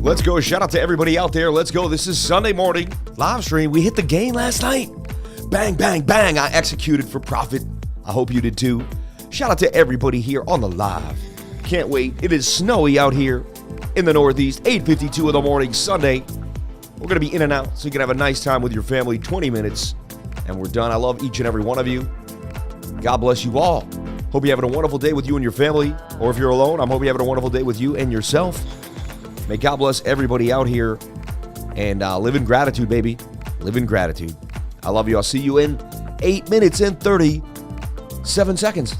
Let's go. Shout out to everybody out there. Let's go. This is Sunday morning live stream. We hit the game last night. Bang, bang, bang. I executed for profit. I hope you did too. Shout out to everybody here on the live. Can't wait. It is snowy out here in the Northeast. 8:52 in the morning, Sunday. We're going to be in and out so you can have a nice time with your family. 20 minutes and we're done. I love each and every one of you. God bless you all. Hope you're having a wonderful day with you and your family. Or if you're alone, I'm hoping you're having a wonderful day with you and yourself. May God bless everybody out here, and live in gratitude, baby. Live in gratitude. I love you. I'll see you in 8 minutes and 37 seconds.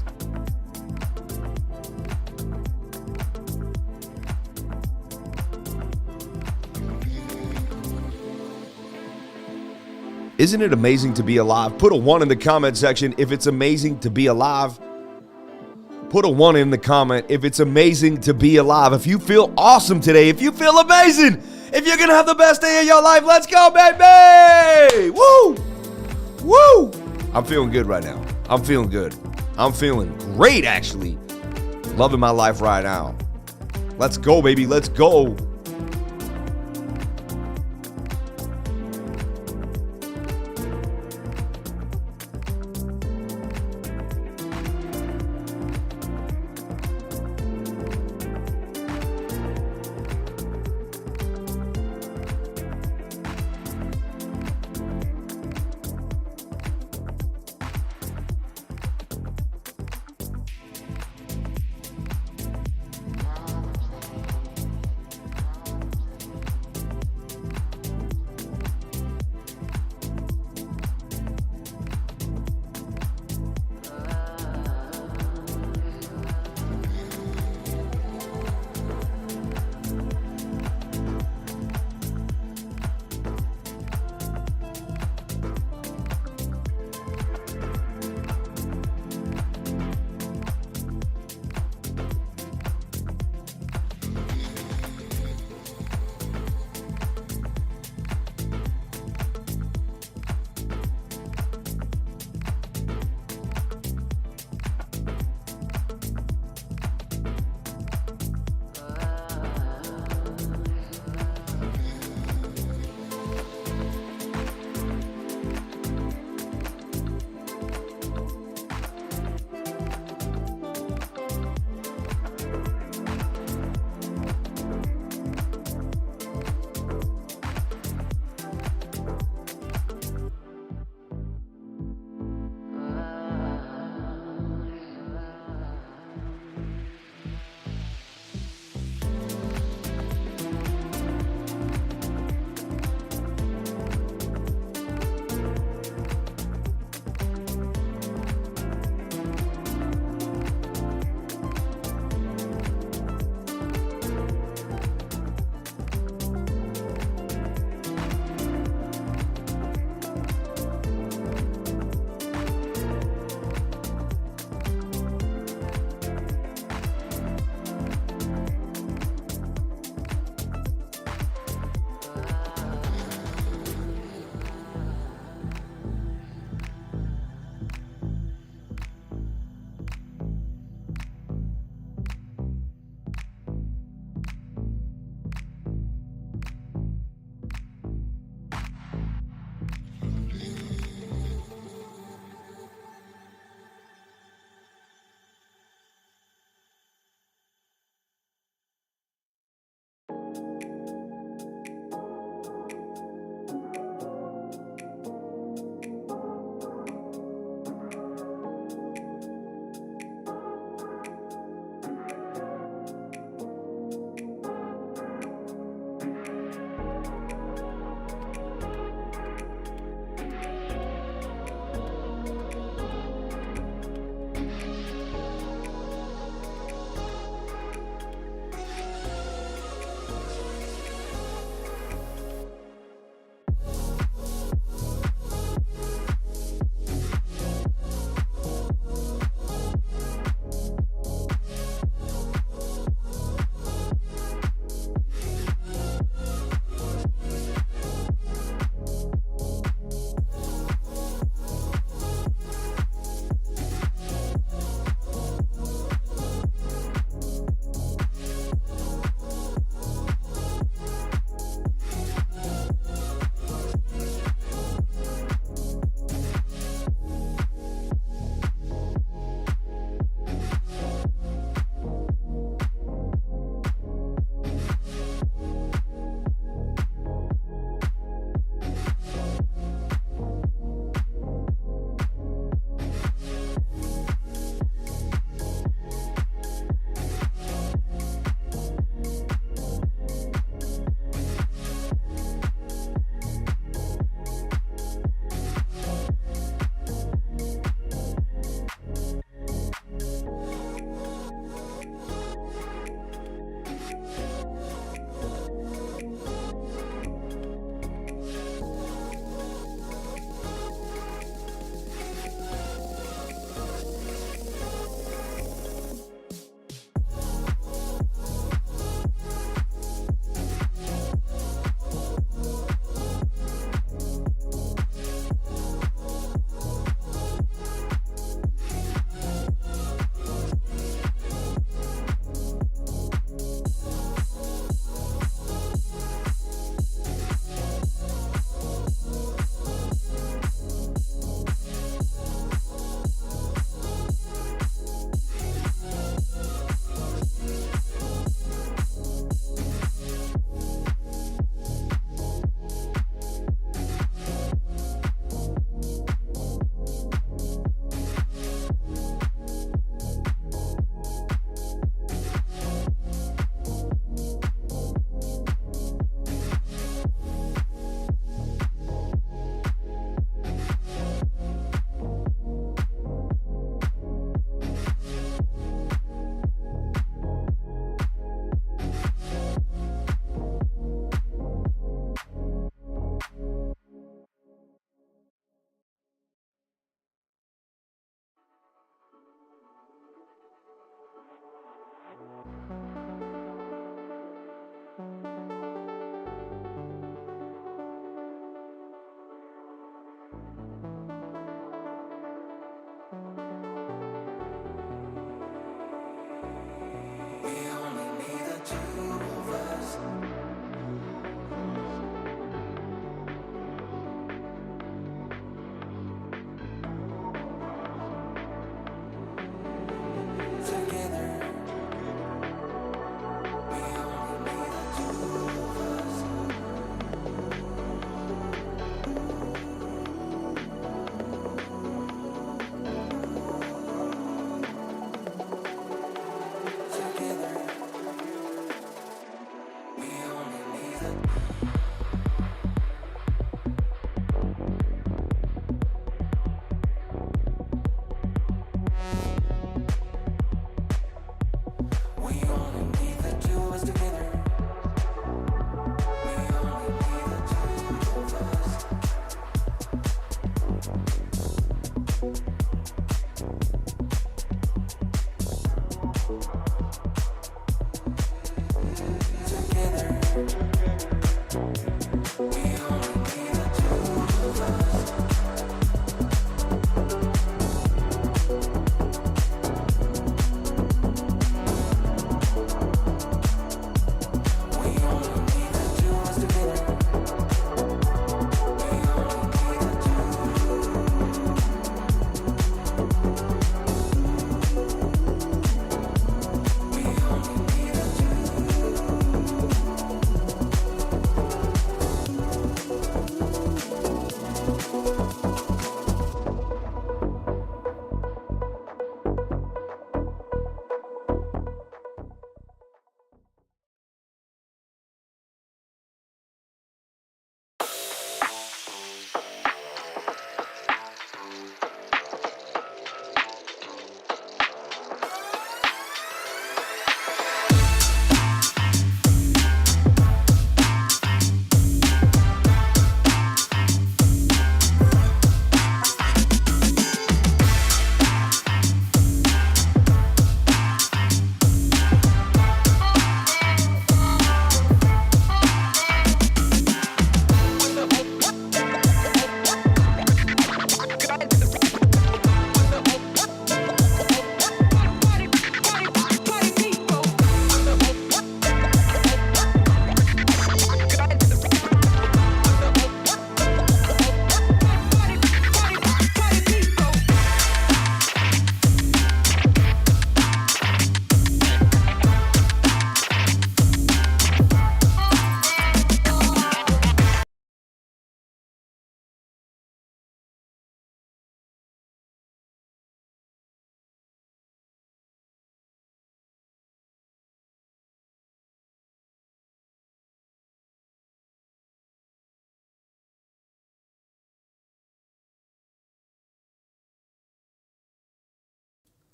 Isn't it amazing to be alive? Put a 1 in the comment section if it's amazing to be alive. Put a 1 in the comment if it's amazing to be alive. If you feel awesome today, if you feel amazing, if you're going to have the best day of your life, let's go, baby! Woo! Woo! I'm feeling good right now. I'm feeling good. I'm feeling great, actually. Loving my life right now. Let's go, baby. Let's go.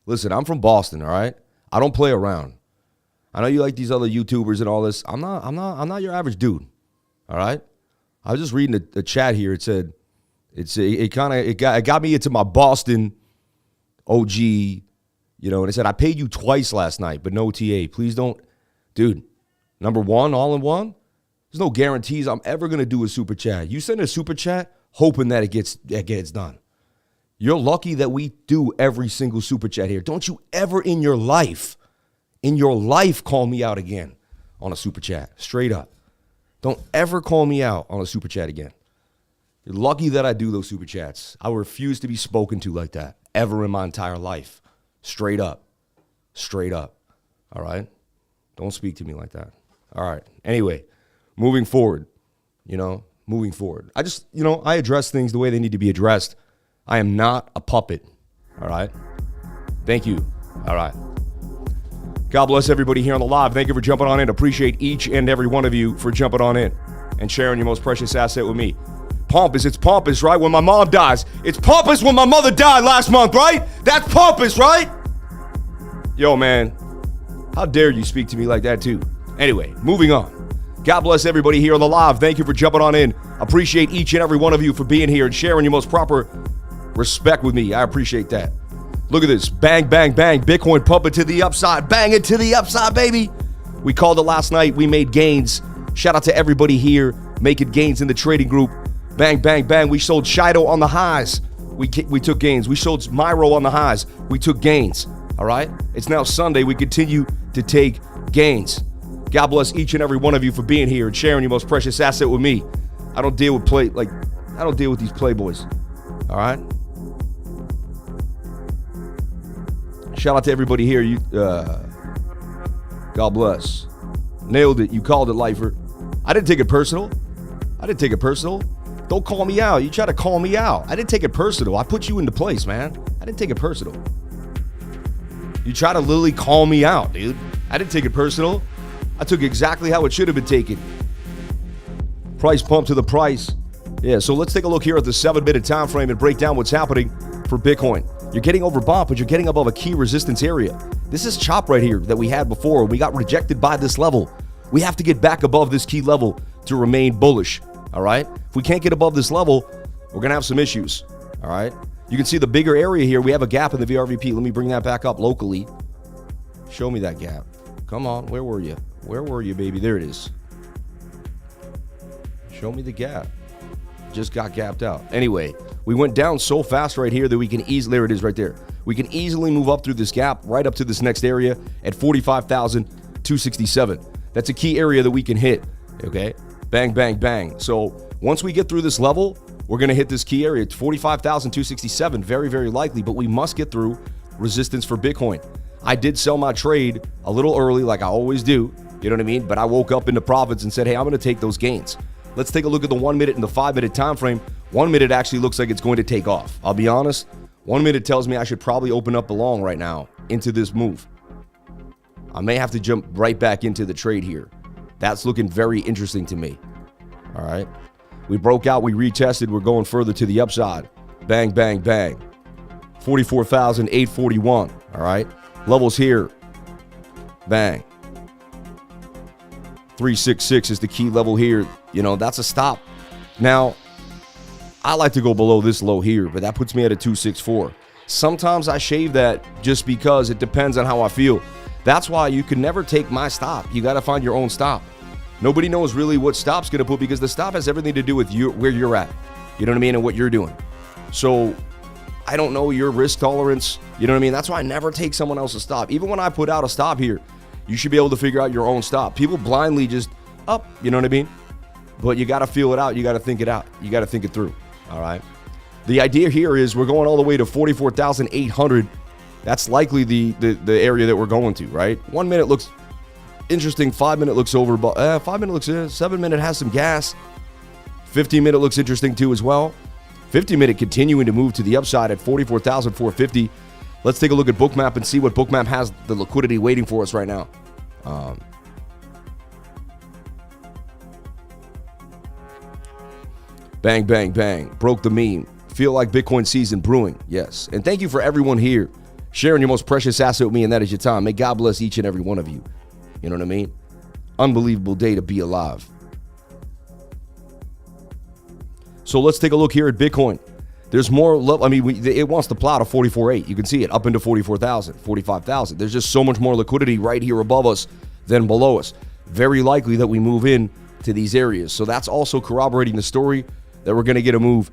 Listen, I'm from Boston, all right? I don't play around. I know you like these other YouTubers and all this. I'm not your average dude, all right? I was just reading the chat here. It said, it got me into my Boston OG, you know, and it said, I paid you twice last night, but no TA. Please don't, dude, number one, all in one, there's no guarantees I'm ever going to do a super chat. You send a super chat hoping that it gets done. You're lucky that we do every single super chat here. Don't you ever in your life call me out again on a super chat. Straight up. Don't ever call me out on a super chat again. You're lucky that I do those super chats. I refuse to be spoken to like that ever in my entire life. Straight up. Straight up. All right? Don't speak to me like that. All right. Anyway, moving forward, moving forward. I address things the way they need to be addressed. I am not a puppet, all right? Thank you, all right. God bless everybody here on the live. Thank you for jumping on in. Appreciate each and every one of you for jumping on in and sharing your most precious asset with me. Pompous, it's pompous, right? When my mom dies. It's pompous when my mother died last month, right? That's pompous, right? Yo, man, how dare you speak to me like that too? Anyway, moving on. God bless everybody here on the live. Thank you for jumping on in. Appreciate each and every one of you for being here and sharing your most proper respect with me. I appreciate that. Look at this. Bang, bang, bang. Bitcoin pump it to the upside. Bang it to the upside, baby. We called it last night. We made gains. Shout out to everybody here making gains in the trading group. Bang, bang, bang. We sold Shido on the highs. We took gains. We sold Myro on the highs. We took gains. All right? It's now Sunday. We continue to take gains. God bless each and every one of you for being here and sharing your most precious asset with me. I don't deal with these playboys. All right? Shout out to everybody here. God bless. Nailed it. You called it, lifer. I didn't take it personal. Don't call me out. You try to call me out. I didn't take it personal. I put you into place, man. I didn't take it personal. You try to literally call me out, dude. I didn't take it personal. I took exactly how it should have been taken. Price pump to the price. Yeah, so let's take a look here at the 7-minute time frame and break down what's happening for Bitcoin. You're getting overbought, but you're getting above a key resistance area. This is chop right here that we had before. We got rejected by this level. We have to get back above this key level to remain bullish, all right? If we can't get above this level, we're going to have some issues, all right? You can see the bigger area here. We have a gap in the VRVP. Let me bring that back up locally. Show me that gap. Come on. Where were you? Where were you, baby? There it is. Show me the gap. Just got gapped out. Anyway, we went down so fast right here that we can easily, there it is right there. We can easily move up through this gap right up to this next area at 45,267. That's a key area that we can hit, okay? Bang, bang, bang. So once we get through this level, we're going to hit this key area. It's 45,267, very, very likely, but we must get through resistance for Bitcoin. I did sell my trade a little early like I always do, you know what I mean? But I woke up into profits and said, hey, I'm going to take those gains. Let's take a look at the 1 minute and the 5 minute time frame. 1 minute actually looks like it's going to take off. I'll be honest. 1 minute tells me I should probably open up the long right now into this move. I may have to jump right back into the trade here. That's looking very interesting to me. All right. We broke out. We retested. We're going further to the upside. Bang, bang, bang. 44,841. All right. Levels here. Bang. 366 is the key level here. You know, that's a stop. Now, I like to go below this low here, but that puts me at a 264. Sometimes I shave that just because it depends on how I feel. That's why you can never take my stop. You got to find your own stop. Nobody knows really what stop's going to put because the stop has everything to do with you, where you're at. You know what I mean? And what you're doing. So I don't know your risk tolerance. You know what I mean? That's why I never take someone else's stop. Even when I put out a stop here, you should be able to figure out your own stop. People blindly just up, you know what I mean? But you got to feel it out. You got to think it out. You got to think it through. All right. The idea here is we're going all the way to 44,800. That's likely the area that we're going to, right? 1 minute looks interesting. 5 minute looks over. 5 minute looks 7 minute has some gas. 15 minute looks interesting too as well. 50 minute continuing to move to the upside at 44,450. Let's take a look at BOOKMAP and see what BOOKMAP has the liquidity waiting for us right now. Bang, bang, bang. Broke the meme. Feel like Bitcoin season brewing. Yes. And thank you for everyone here sharing your most precious asset with me, and that is your time. May God bless each and every one of you. You know what I mean? Unbelievable day to be alive. So let's take a look here at Bitcoin. There's more love. I mean, it wants to plow to 44.8. You can see it up into 44,000, 45,000. There's just so much more liquidity right here above us than below us. Very likely that we move in to these areas. So that's also corroborating the story that we're going to get a move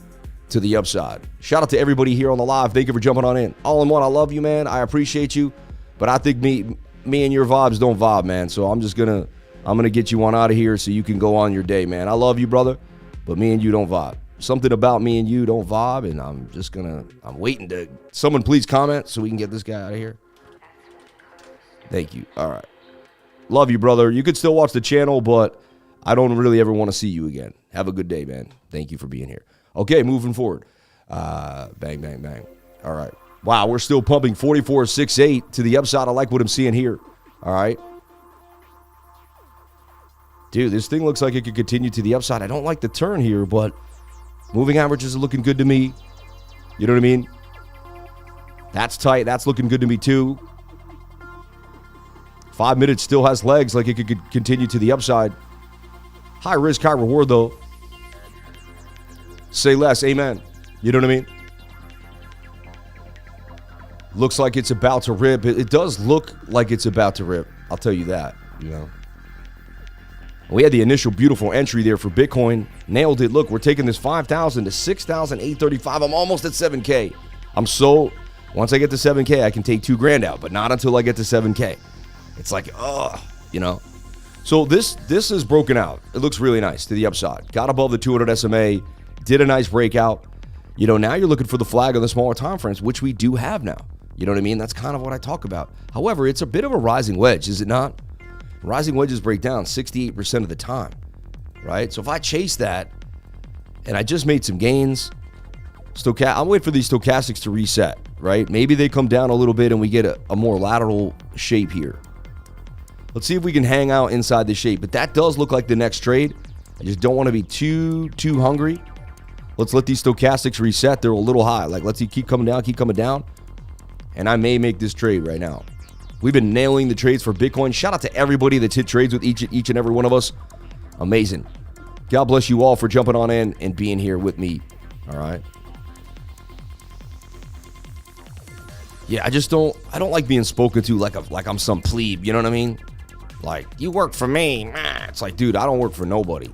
to the upside. Shout out to everybody here on the live. Thank you for jumping on in. All in one, I love you, man. I appreciate you. But I think me and your vibes don't vibe, man. So I'm going to get you on out of here so you can go on your day, man. I love you, brother. But me and you don't vibe. Something about me and you don't vibe. And I'm waiting to, someone please comment so we can get this guy out of here. Thank you. All right. Love you, brother. You could still watch the channel, but I don't really ever want to see you again. Have a good day, man. Thank you for being here. Okay, moving forward. Bang, bang, bang. All right. Wow, we're still pumping 44.68 to the upside. I like what I'm seeing here. All right. Dude, this thing looks like it could continue to the upside. I don't like the turn here, but moving averages are looking good to me. You know what I mean? That's tight. That's looking good to me, too. 5 minutes still has legs, like it could continue to the upside. High risk, high reward, though. Say less. Amen. You know what I mean? Looks like it's about to rip. It does look like it's about to rip. I'll tell you that, you know. We had the initial beautiful entry there for Bitcoin. Nailed it. Look, we're taking this 5,000 to 6,835. I'm almost at 7K. Once I get to 7K, I can take $2,000 out, but not until I get to 7K. It's like, you know. So this is broken out. It looks really nice to the upside. Got above the 200 SMA. Did a nice breakout. You know, now you're looking for the flag on the smaller time frames, which we do have now. You know what I mean? That's kind of what I talk about. However, it's a bit of a rising wedge, is it not? Rising wedges break down 68% of the time, right? So if I chase that, and I just made some gains, I'm waiting for these stochastics to reset, right? Maybe they come down a little bit and we get a more lateral shape here. Let's see if we can hang out inside the shape. But that does look like the next trade. I just don't want to be too hungry. Let's let these stochastics reset. They're a little high. Like, let's keep coming down, And I may make this trade right now. We've been nailing the trades for Bitcoin. Shout out to everybody that's hit trades with each and every one of us. Amazing. God bless you all for jumping on in and being here with me. All right. Yeah, I don't like being spoken to like I'm some plebe, you know what I mean? Like, you work for me. It's like, dude, I don't work for nobody.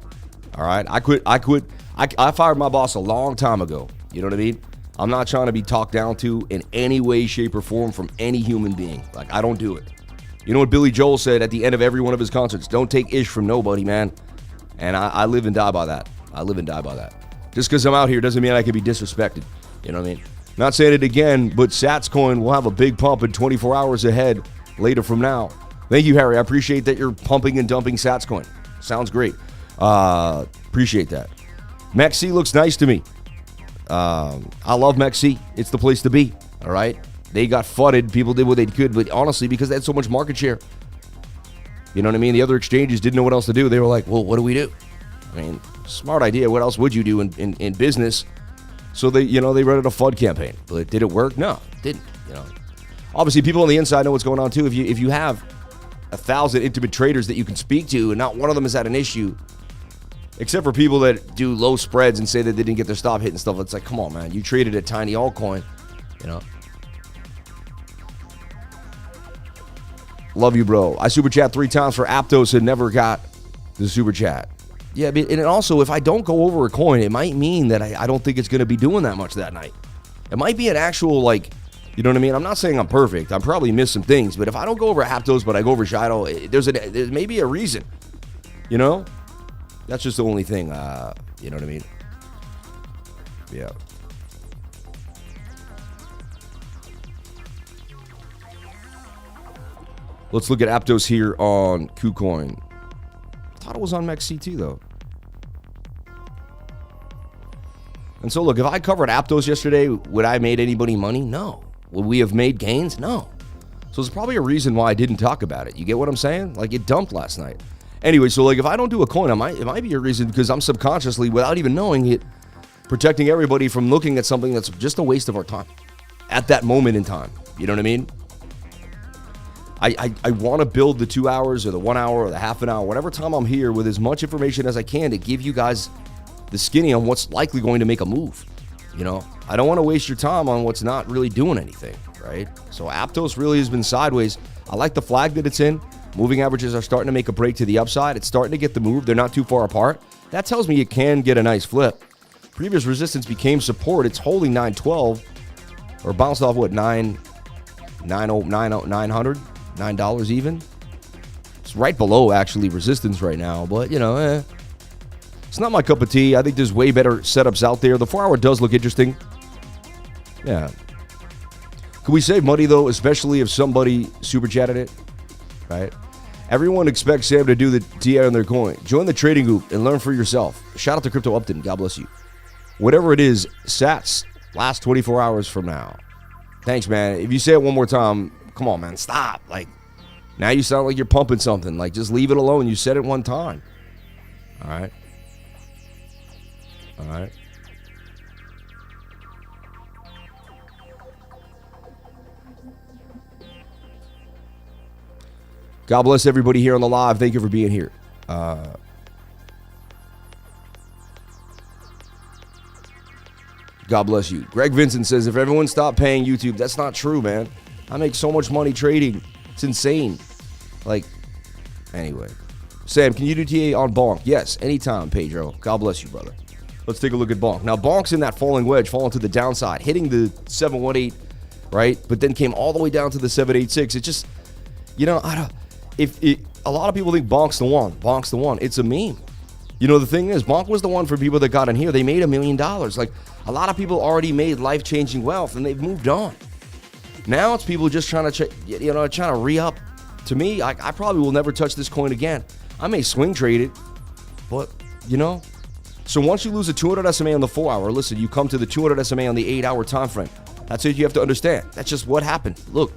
All right? I fired my boss a long time ago. You know what I mean? I'm not trying to be talked down to in any way, shape, or form from any human being. Like, I don't do it. You know what Billy Joel said at the end of every one of his concerts? Don't take ish from nobody, man. And I live and die by that. I live and die by that. Just because I'm out here doesn't mean I can be disrespected. You know what I mean? Not saying it again, but Sats coin will have a big pump in 24 hours ahead later from now. Thank you, Harry. I appreciate that you're pumping and dumping Sats coin. Sounds great. Appreciate that. MEXC looks nice to me. I love MEXC. It's the place to be. All right. They got fudded. People did what they could, but honestly, because they had so much market share. You know what I mean? The other exchanges didn't know what else to do. They were like, well, what do we do? I mean, smart idea. What else would you do in business? So they running a FUD campaign. But did it work? No, it didn't. Obviously, people on the inside know what's going on too. If you have 1,000 intimate traders that you can speak to, and not one of them has had an issue, except for people that do low spreads and say that they didn't get their stop hit and stuff. It's like, come on, man, you traded a tiny altcoin. Love you, bro. I super chat 3 times for Aptos and never got the super chat. Yeah, and also, if I don't go over a coin, it might mean that I don't think it's going to be doing that much that night. It might be an actual, you know what I mean? I'm not saying I'm perfect. I'm probably missed some things, but if I don't go over Aptos, but I go over Shido, there's maybe a reason. That's just the only thing. You know what I mean? Yeah. Let's look at Aptos here on KuCoin. I thought it was on MEXC too, though. And so, look, if I covered Aptos yesterday, would I have made anybody money? No. Would we have made gains? No. So there's probably a reason why I didn't talk about it. You get what I'm saying? Like, it dumped last night. Anyway, so, if I don't do a coin, it might be a reason because I'm subconsciously, without even knowing it, protecting everybody from looking at something that's just a waste of our time at that moment in time. You know what I mean? I want to build the 2 hours or the 1 hour or the half an hour, whatever time I'm here, with as much information as I can to give you guys the skinny on what's likely going to make a move. I don't want to waste your time on what's not really doing anything, right? So Aptos really has been sideways. I like the flag that it's in. Moving averages are starting to make a break to the upside. It's starting to get the move. They're not too far apart. That tells me it can get a nice flip. Previous resistance became support. It's holding 912 or bounced off what, $900 even. It's right below actually resistance right now, but it's not my cup of tea. I think there's way better setups out there. The 4 hour does look interesting. Yeah. Could we save money though, especially if somebody super chatted it? Right? Everyone expects Sam to do the TI on their coin. Join the trading group and learn for yourself. Shout out to Crypto Upton. God bless you. Whatever it is, Sats last 24 hours from now. Thanks, man. If you say it one more time, come on, man, stop. Now you sound like you're pumping something. Just leave it alone. You said it one time. All right. All right. God bless everybody here on the live. Thank you for being here. God bless you. Greg Vincent says, if everyone stopped paying YouTube, that's not true, man. I make so much money trading. It's insane. Anyway. Sam, can you do TA on BONK? Yes, anytime, Pedro. God bless you, brother. Let's take a look at BONK. Now, BONK's in that falling wedge, falling to the downside, hitting the 718, right? But then came all the way down to the 786. It just, a lot of people think BONK's the one. BONK's the one. It's a meme. The thing is, BONK was the one for people that got in here. They made $1 million. A lot of people already made life-changing wealth, and they've moved on. Now it's people just trying to re-up. To me, I probably will never touch this coin again. I may swing trade it, but, So once you lose a 200 SMA on the 4 hour, listen, you come to the 200 SMA on the 8 hour time frame. That's it you have to understand. That's just what happened. Look,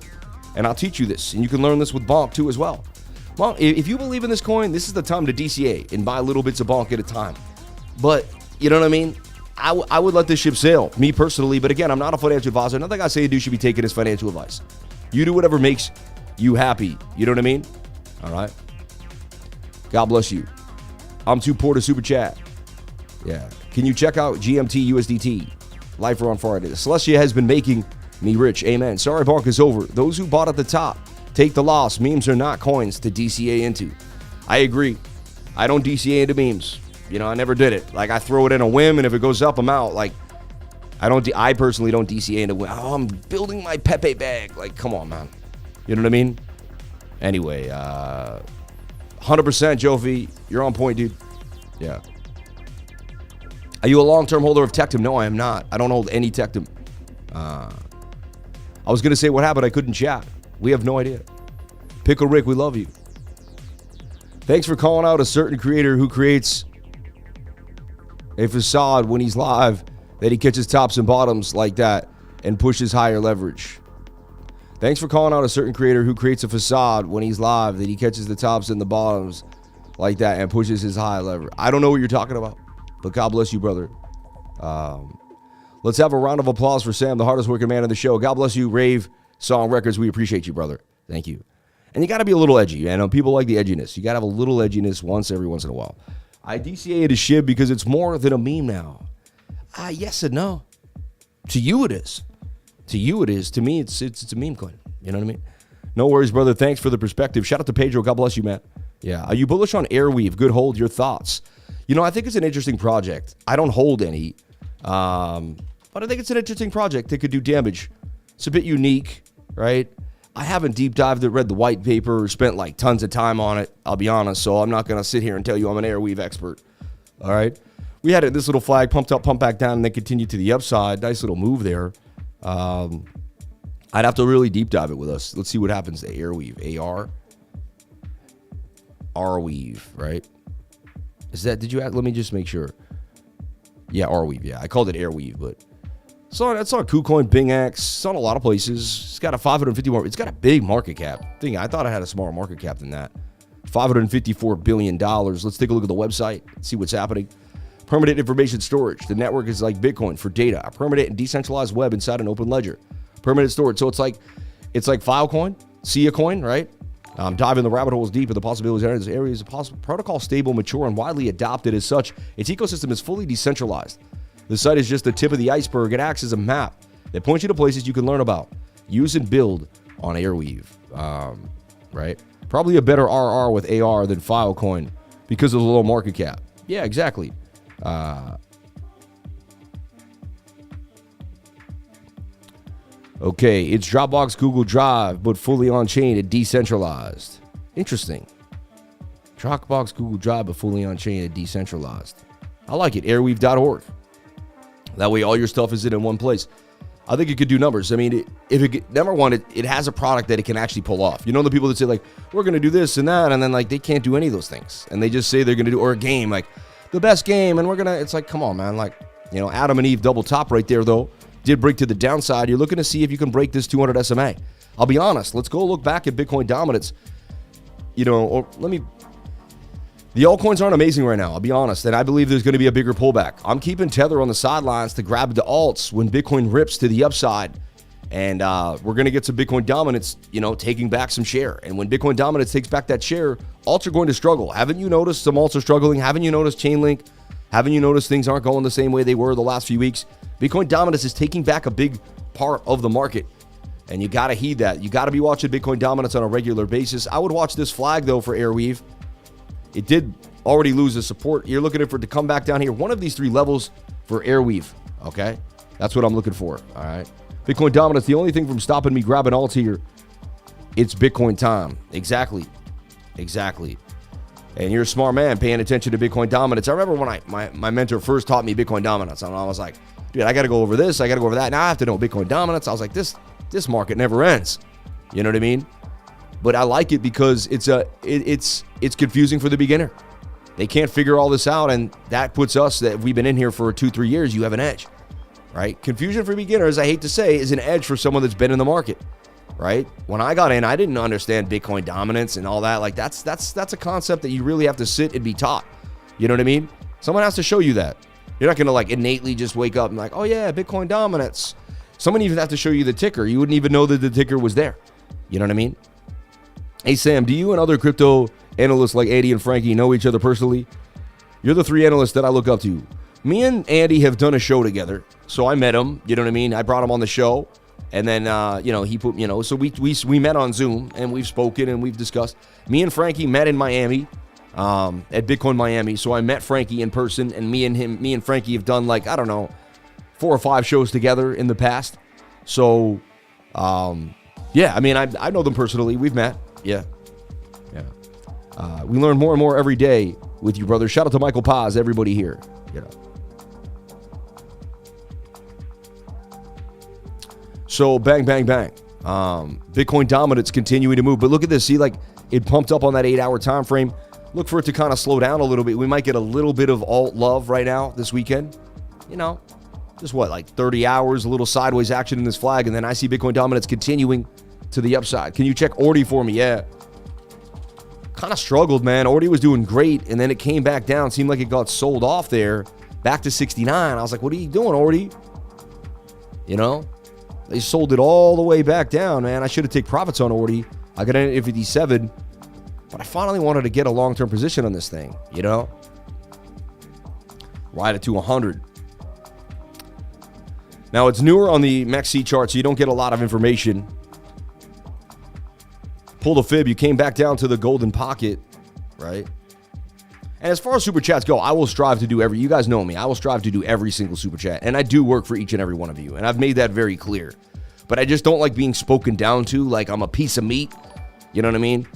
and I'll teach you this, and you can learn this with BONK too as well. Well, if you believe in this coin, this is the time to DCA and buy little bits of BONK at a time. But, you know what I mean? I would let this ship sail, me personally. But again, I'm not a financial advisor. Nothing I say to do should be taken as financial advice. You do whatever makes you happy. You know what I mean? All right. God bless you. I'm too poor to super chat. Yeah. Can you check out GMT USDT? Lifer on Friday. Celestia has been making me rich. Amen. Sorry, BONK is over. Those who bought at the top, take the loss. Memes are not coins to DCA into. I agree. I don't DCA into memes. You know, I never did it. Like, I throw it in a whim, and if it goes up, I'm out. Like, I personally don't DCA into whim. Oh, I'm building my Pepe bag. Like, come on, man. You know what I mean? Anyway, 100% Jofi. You're on point, dude. Yeah. Are you a long-term holder of Tectum? No, I am not. I don't hold any Tectum. I was going to say what happened. I couldn't chat. We have no idea. Pickle Rick, we love you. Thanks for calling out a certain creator who creates a facade when he's live that he catches tops and bottoms like that and pushes higher leverage. Thanks for calling out a certain creator who creates a facade when he's live that he catches the tops and the bottoms like that and pushes his high leverage. I don't know what you're talking about, but God bless you, brother. Let's have a round of applause for Sam, the hardest working man in the show. God bless you, Rave Song Records. We appreciate you, brother. Thank you. And you got to be a little edgy. You know, people like the edginess. You got to have a little edginess every once in a while. I DCA it as Shib because it's more than a meme now. Yes and no. To you it is. To you it is. To me, it's a meme coin. You know what I mean? No worries, brother. Thanks for the perspective. Shout out to Pedro. God bless you, man. Yeah. Are you bullish on Airweave? Good hold. Your thoughts? You know, I think it's an interesting project. I don't hold any. But I think it's an interesting project that could do damage. It's a bit unique, right? I haven't deep dived it, read the white paper, or spent like tons of time on it, I'll be honest, so I'm not going to sit here and tell you I'm an Airweave expert, all right? We had this little flag, pumped up, pumped back down, and then continued to the upside. Nice little move there. I'd have to really deep dive it with us. Let's see what happens to Airweave. A-R? Arweave, right? Is that, did you add, let me just make sure. Yeah, Arweave, yeah. I called it Airweave, but it's on KuCoin, BEAMX. It's on a lot of places. It's got a 550 more. It's got a big market cap. I thought I had a smaller market cap than that. $554 billion. Let's take a look at the website, see what's happening. Permanent information storage. The network is like Bitcoin for data. A permanent and decentralized web inside an open ledger. Permanent storage. So it's like Filecoin, Sia Coin, right? Diving the rabbit holes deep in the possibilities in this area is a protocol stable, mature, and widely adopted as such. Its ecosystem is fully decentralized. The site is just the tip of the iceberg. It acts as a map that points you to places you can learn about, use, and build on Airweave, right? Probably a better RR with AR than Filecoin because of the low market cap. Yeah, exactly. Okay, it's Dropbox, Google Drive, but fully on-chain and decentralized. Interesting. Dropbox, Google Drive, but fully on-chain and decentralized. I like it. Airweave.org. That way all your stuff is in one place. I think it could do numbers. I mean, number one, it has a product that it can actually pull off. You know the people that say, like, we're going to do this and that, and then, like, they can't do any of those things. And they just say they're going to do, or a game, like, the best game, and we're going to, it's like, come on, man. Like, you know, Adam and Eve double top right there, though. Did break to the downside. You're looking to see if you can break this 200 SMA. I'll be honest. Let's go look back at Bitcoin dominance. You know, or the altcoins aren't amazing right now, I'll be honest, and I believe there's going to be a bigger pullback. I'm keeping Tether on the sidelines to grab the alts when Bitcoin rips to the upside, and we're going to get some Bitcoin dominance, you know, taking back some share. And when Bitcoin dominance takes back that share, alts are going to struggle. Haven't you noticed some alts are struggling? Haven't you noticed Chainlink? Haven't you noticed things aren't going the same way they were the last few weeks? Bitcoin dominance is taking back a big part of the market, and you got to heed that. You got to be watching Bitcoin dominance on a regular basis. I would watch this flag, though, for Airweave. It did already lose the support. You're looking for it to come back down here. One of these three levels for Airweave, okay? That's what I'm looking for, all right? Bitcoin dominance, the only thing from stopping me grabbing alts here, it's Bitcoin time. Exactly. And you're a smart man paying attention to Bitcoin dominance. I remember when my mentor first taught me Bitcoin dominance, and I was like, dude, I got to go over this. I got to go over that. Now I have to know Bitcoin dominance. I was like, this market never ends. You know what I mean? But I like it because it's confusing for the beginner. They can't figure all this out, and that puts us, that we've been in here for 2-3 years, you have an edge, right? Confusion for beginners, I hate to say, is an edge for someone that's been in the market, right? When I got in, I didn't understand Bitcoin dominance and all that. Like, that's a concept that you really have to sit and be taught. You know what I mean? Someone has to show you that. You're not going to, like, innately just wake up and like, oh yeah, Bitcoin dominance. Someone even have to show you the ticker. You wouldn't even know that the ticker was there. You know what I mean? Hey, Sam, do you and other crypto analysts like Andy and Frankie know each other personally? You're the three analysts that I look up to. Me and Andy have done a show together, so I met him. You know what I mean? I brought him on the show, and then, he put, so we met on Zoom, and we've spoken, and we've discussed. Me and Frankie met in Miami, at Bitcoin Miami, so I met Frankie in person, and me and Frankie have done, 4 or 5 shows together in the past. So, yeah, I mean, I know them personally. We've met. Yeah. We learn more and more every day with you, brother. Shout out to Michael Paz, everybody here. So bang, bang, bang. Bitcoin dominance continuing to move. But look at this. See, it pumped up on that 8-hour time frame. Look for it to kind of slow down a little bit. We might get a little bit of alt love right now this weekend. Just 30 hours, a little sideways action in this flag. And then I see Bitcoin dominance continuing to the upside. Can you check ORDI for me? Yeah. Kind of struggled, man. ORDI was doing great, and then it came back down. Seemed like it got sold off there, back to 69. I was like, what are you doing, ORDI? They sold it all the way back down, man. I should have taken profits on ORDI. I got in at 57, but I finally wanted to get a long-term position on this thing, Ride it to 100. Now, it's newer on the MEXC chart, so you don't get a lot of information. Pulled a fib, you came back down to the golden pocket, right? And as far as super chats go, I will strive to do you guys know me, I will strive to do every single super chat, and I do work for each and every one of you, and I've made that very clear. But I just don't like being spoken down to like I'm a piece of meat, you know what I mean?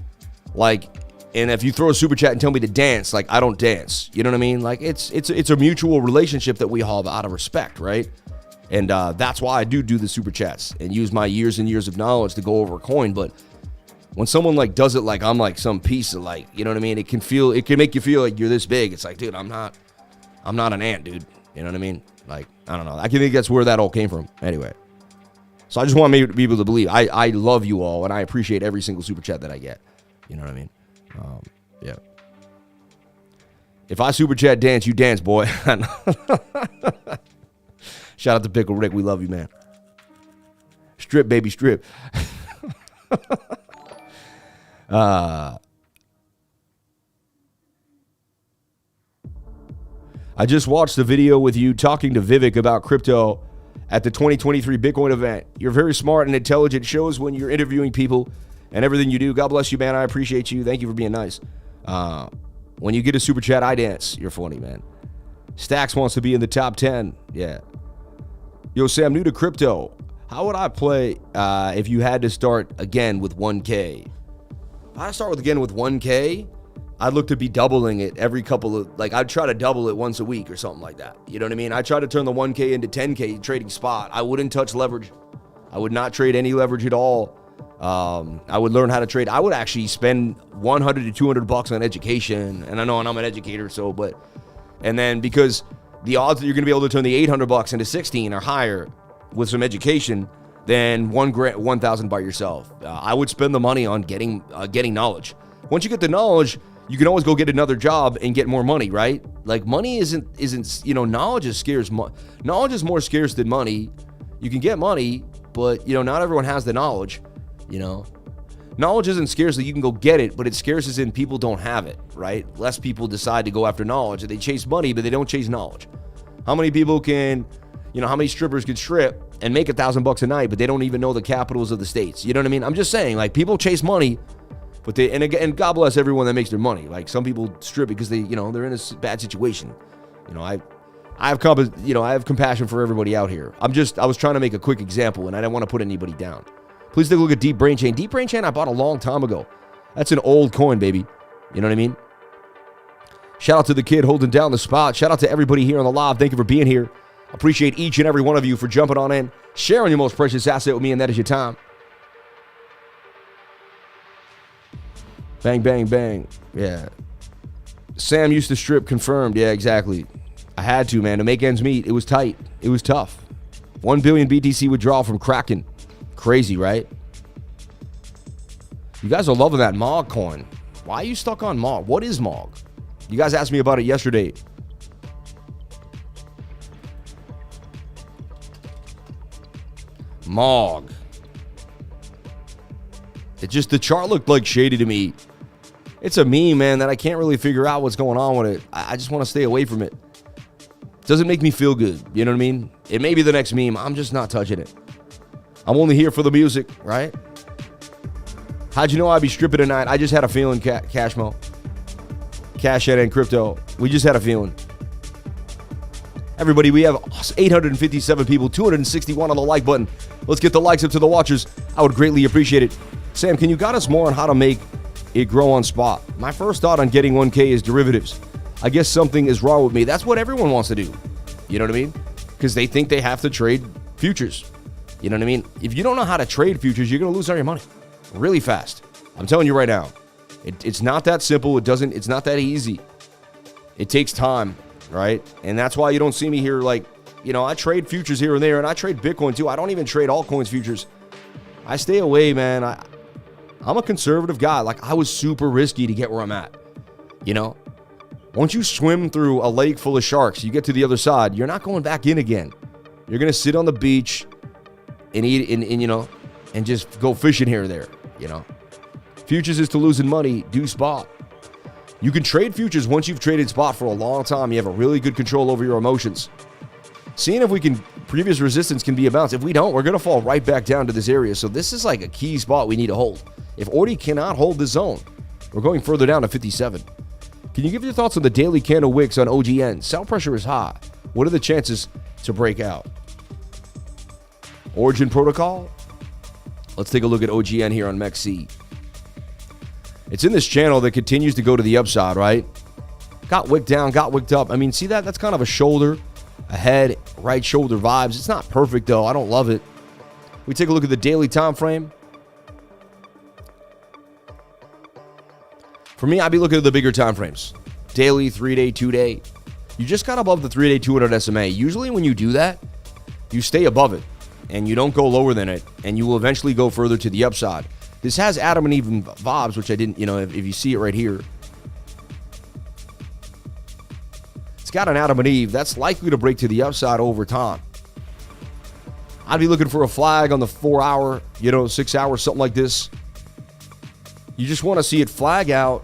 And if you throw a super chat and tell me to dance, I don't dance, you know what I mean? It's a mutual relationship that we have out of respect, right? And that's why I do the super chats and use my years and years of knowledge to go over a coin. But when someone does it like I'm some piece of you know what I mean? It can make you feel like you're this big. It's dude, I'm not an ant, dude. You know what I mean? I don't know. I can think that's where that all came from. Anyway. So I just want people to believe I love you all, and I appreciate every single super chat that I get. You know what I mean? Yeah. If I super chat dance, you dance, boy. Shout out to Pickle Rick. We love you, man. Strip, baby, strip. I just watched the video with you talking to Vivek about crypto at the 2023 Bitcoin event. You're very smart and intelligent. Shows when you're interviewing people and everything you do. God bless you, man. I appreciate you. Thank you for being nice. When you get a super chat, I dance. You're funny, man. Stacks wants to be in the top 10. Yeah. Yo, Sam, new to crypto. How would I play if you had to start again with 1K? If I start again with 1K, I'd look to be doubling it every couple of, I'd try to double it once a week or something like that. You know what I mean? I try to turn the 1K into 10K trading spot. I wouldn't touch leverage. I would not trade any leverage at all. I would learn how to trade. I would actually spend $100 to $200 on education. And I know I'm an educator, and then because the odds that you're going to be able to turn the $800 into 16 are higher with some education than 1,000 by yourself. I would spend the money on getting knowledge. Once you get the knowledge, you can always go get another job and get more money, right? Money isn't knowledge is scarce. Knowledge is more scarce than money. You can get money, but not everyone has the knowledge. Knowledge isn't scarce that you can go get it, but it's scarce as in people don't have it, right? Less people decide to go after knowledge. They chase money, but they don't chase knowledge. How many people can, how many strippers can strip and make $1,000 a night, but they don't even know the capitals of the states? You know what I mean? I'm just saying, people chase money, but and God bless everyone that makes their money. Some people strip because they're in a bad situation. I have compassion for everybody out here. I was trying to make a quick example, and I didn't want to put anybody down. Please take a look at Deep Brain Chain. Deep Brain Chain I bought a long time ago. That's an old coin, baby. You know what I mean? Shout out to the kid holding down the spot. Shout out to everybody here on the live. Thank you for being here. Appreciate each and every one of you for jumping on in, sharing your most precious asset with me, and that is your time. Bang, bang, bang. Yeah. Sam used to strip, confirmed. Yeah, exactly. I had to, man. To make ends meet, it was tight. It was tough. 1 billion BTC withdrawal from Kraken. Crazy, right? You guys are loving that MOG coin. Why are you stuck on MOG? What is MOG? You guys asked me about it yesterday. MOG. The chart looked like shady to me. It's a meme, man, that I can't really figure out what's going on with it. I just want to stay away from it. It doesn't make me feel good. You know what I mean? It may be the next meme. I'm just not touching it. I'm only here for the music, right? How'd you know I'd be stripping tonight? I just had a feeling, Cashmo. Cash and crypto. We just had a feeling. Everybody, we have 857 people, 261 on the like button. Let's get the likes up to the watchers. I would greatly appreciate it. Sam, can you guide us more on how to make it grow on spot? My first thought on getting 1K is derivatives. I guess something is wrong with me. That's what everyone wants to do. You know what I mean? Because they think they have to trade futures. You know what I mean? If you don't know how to trade futures, you're going to lose all your money really fast. I'm telling you right now. It's not that simple. It's not that easy. It takes time. Right? And that's why you don't see me here like, I trade futures here and there, and I trade Bitcoin too. I don't even trade altcoins futures. I stay away, man. I'm a conservative guy. Like, I was super risky to get where I'm at. Once you swim through a lake full of sharks, you get to the other side, you're not going back in again. You're going to sit on the beach and eat and just go fishing here or there, Futures is to losing money, do spot. You can trade futures once you've traded spot for a long time. You have a really good control over your emotions. Seeing if previous resistance can be a bounce. If we don't, we're going to fall right back down to this area. So this is like a key spot we need to hold. If ORDI cannot hold this zone, we're going further down to 57. Can you give your thoughts on the daily candle wicks on OGN? Sell pressure is high. What are the chances to break out? Origin protocol? Let's take a look at OGN here on MEXC. It's in this channel that continues to go to the upside, right? Got wicked down, got wicked up. I mean, see that? That's kind of a shoulder, a head, right shoulder vibes. It's not perfect, though. I don't love it. We take a look at the daily time frame. For me, I'd be looking at the bigger time frames. Daily, 3-day, 2-day. You just got above the 3-day 200 SMA. Usually when you do that, you stay above it, and you don't go lower than it, and you will eventually go further to the upside. This has Adam and Eve vibes, which I didn't, if you see it right here. It's got an Adam and Eve. That's likely to break to the upside over time. I'd be looking for a flag on the 4-hour, 6-hour, something like this. You just want to see it flag out.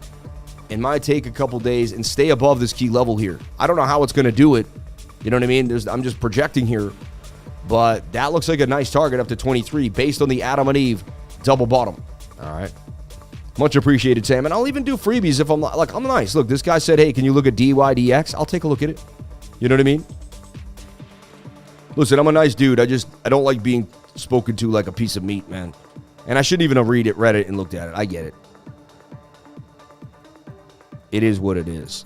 It might take a couple days and stay above this key level here. I don't know how it's going to do it. You know what I mean? I'm just projecting here. But that looks like a nice target up to 23 based on the Adam and Eve double bottom. All right. Much appreciated, Sam. And I'll even do freebies if I'm nice. Look, this guy said, hey, can you look at DYDX? I'll take a look at it. You know what I mean? Listen, I'm a nice dude. I don't like being spoken to like a piece of meat, man. And I shouldn't even have read it and looked at it. I get it. It is what it is.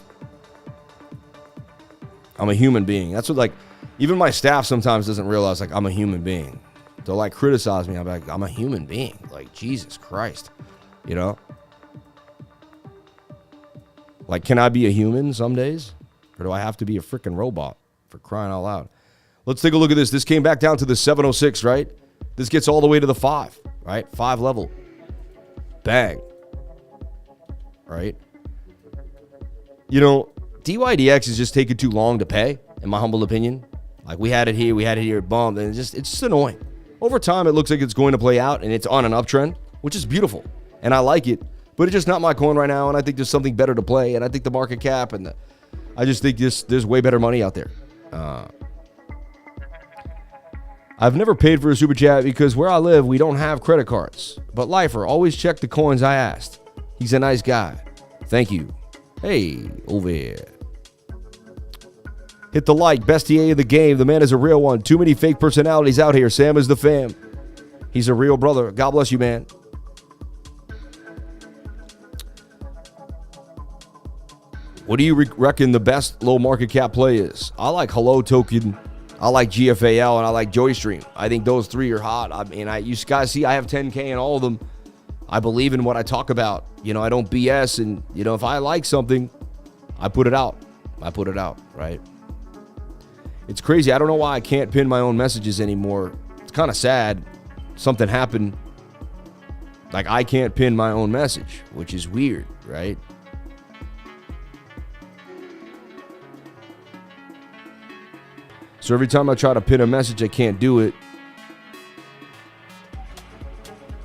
I'm a human being. That's what, even my staff sometimes doesn't realize, I'm a human being. They'll, criticize me. I'm like, I'm a human being. Jesus Christ. Can I be a human some days? Or do I have to be a freaking robot, for crying out loud? Let's take a look at this. This came back down to the 706, right? This gets all the way to the 5, right? 5 level. Bang. Right? DYDX is just taking too long to pay, in my humble opinion. We had it here, boom, and it's just annoying. Over time, it looks like it's going to play out, and it's on an uptrend, which is beautiful, and I like it, but it's just not my coin right now, and I think there's something better to play, and I think the market cap, I just think there's way better money out there. I've never paid for a super chat because where I live, we don't have credit cards, but Lifer, always check the coins I asked. He's a nice guy. Thank you. Hey, over here. Hit the like. Best TA in the game. The man is a real one. Too many fake personalities out here. Sam is the fam. He's a real brother. God bless you, man. What do you reckon the best low market cap play is? I like Hello Token. I like GFAL, and I like Joystream. I think those three are hot. I mean, you guys see I have 10K in all of them. I believe in what I talk about. I don't BS, and, if I like something, I put it out. Right? It's crazy. I don't know why I can't pin my own messages anymore. It's kind of sad. Something happened. I can't pin my own message, which is weird, right? So every time I try to pin a message, I can't do it.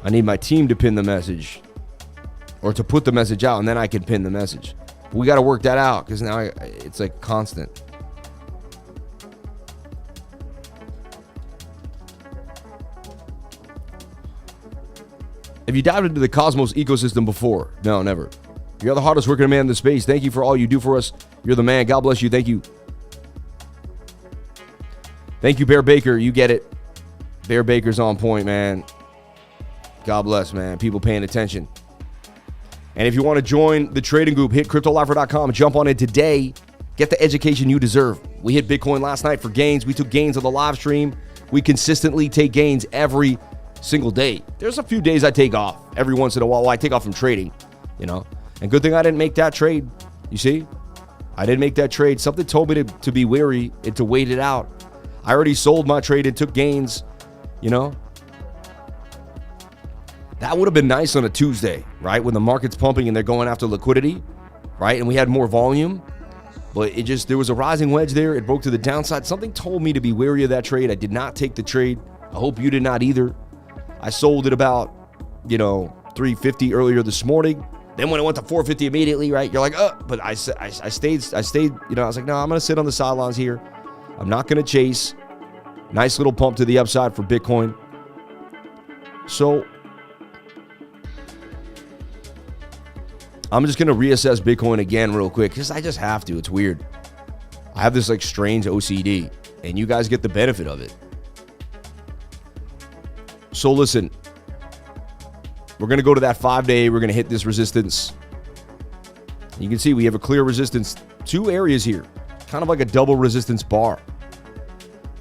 I need my team to pin the message or to put the message out, and then I can pin the message. We got to work that out because now it's like constant. Have you dived into the Cosmos ecosystem before? No, never. You're the hardest working man in the space. Thank you for all you do for us. You're the man. God bless you. Thank you. Thank you, Bear Baker. You get it. Bear Baker's on point, man. God bless, man. People paying attention. And if you want to join the trading group, hit cryptolifer.com. Jump on it today. Get the education you deserve. We hit Bitcoin last night for gains. We took gains on the live stream. We consistently take gains every single day. There's a few days I take off every once in a while. Well, I take off from trading, you know. And good thing I didn't make that trade. You see? I didn't make that trade. Something told me to be wary and to wait it out. I already sold my trade and took gains, you know. That would have been nice on a Tuesday, right? When the market's pumping and they're going after liquidity, right? And we had more volume. But there was a rising wedge there. It broke to the downside. Something told me to be wary of that trade. I did not take the trade. I hope you did not either. I sold it about, 350 earlier this morning. Then when it went to 450 immediately, right? You're like, oh, but I stayed, I was like, no, I'm going to sit on the sidelines here. I'm not going to chase. Nice little pump to the upside for Bitcoin. So I'm just going to reassess Bitcoin again real quick because I just have to. It's weird. I have this like strange OCD and you guys get the benefit of it. So listen, we're going to go to that 5-day. We're going to hit this resistance. You can see we have a clear resistance. 2 areas here, kind of like a double resistance bar.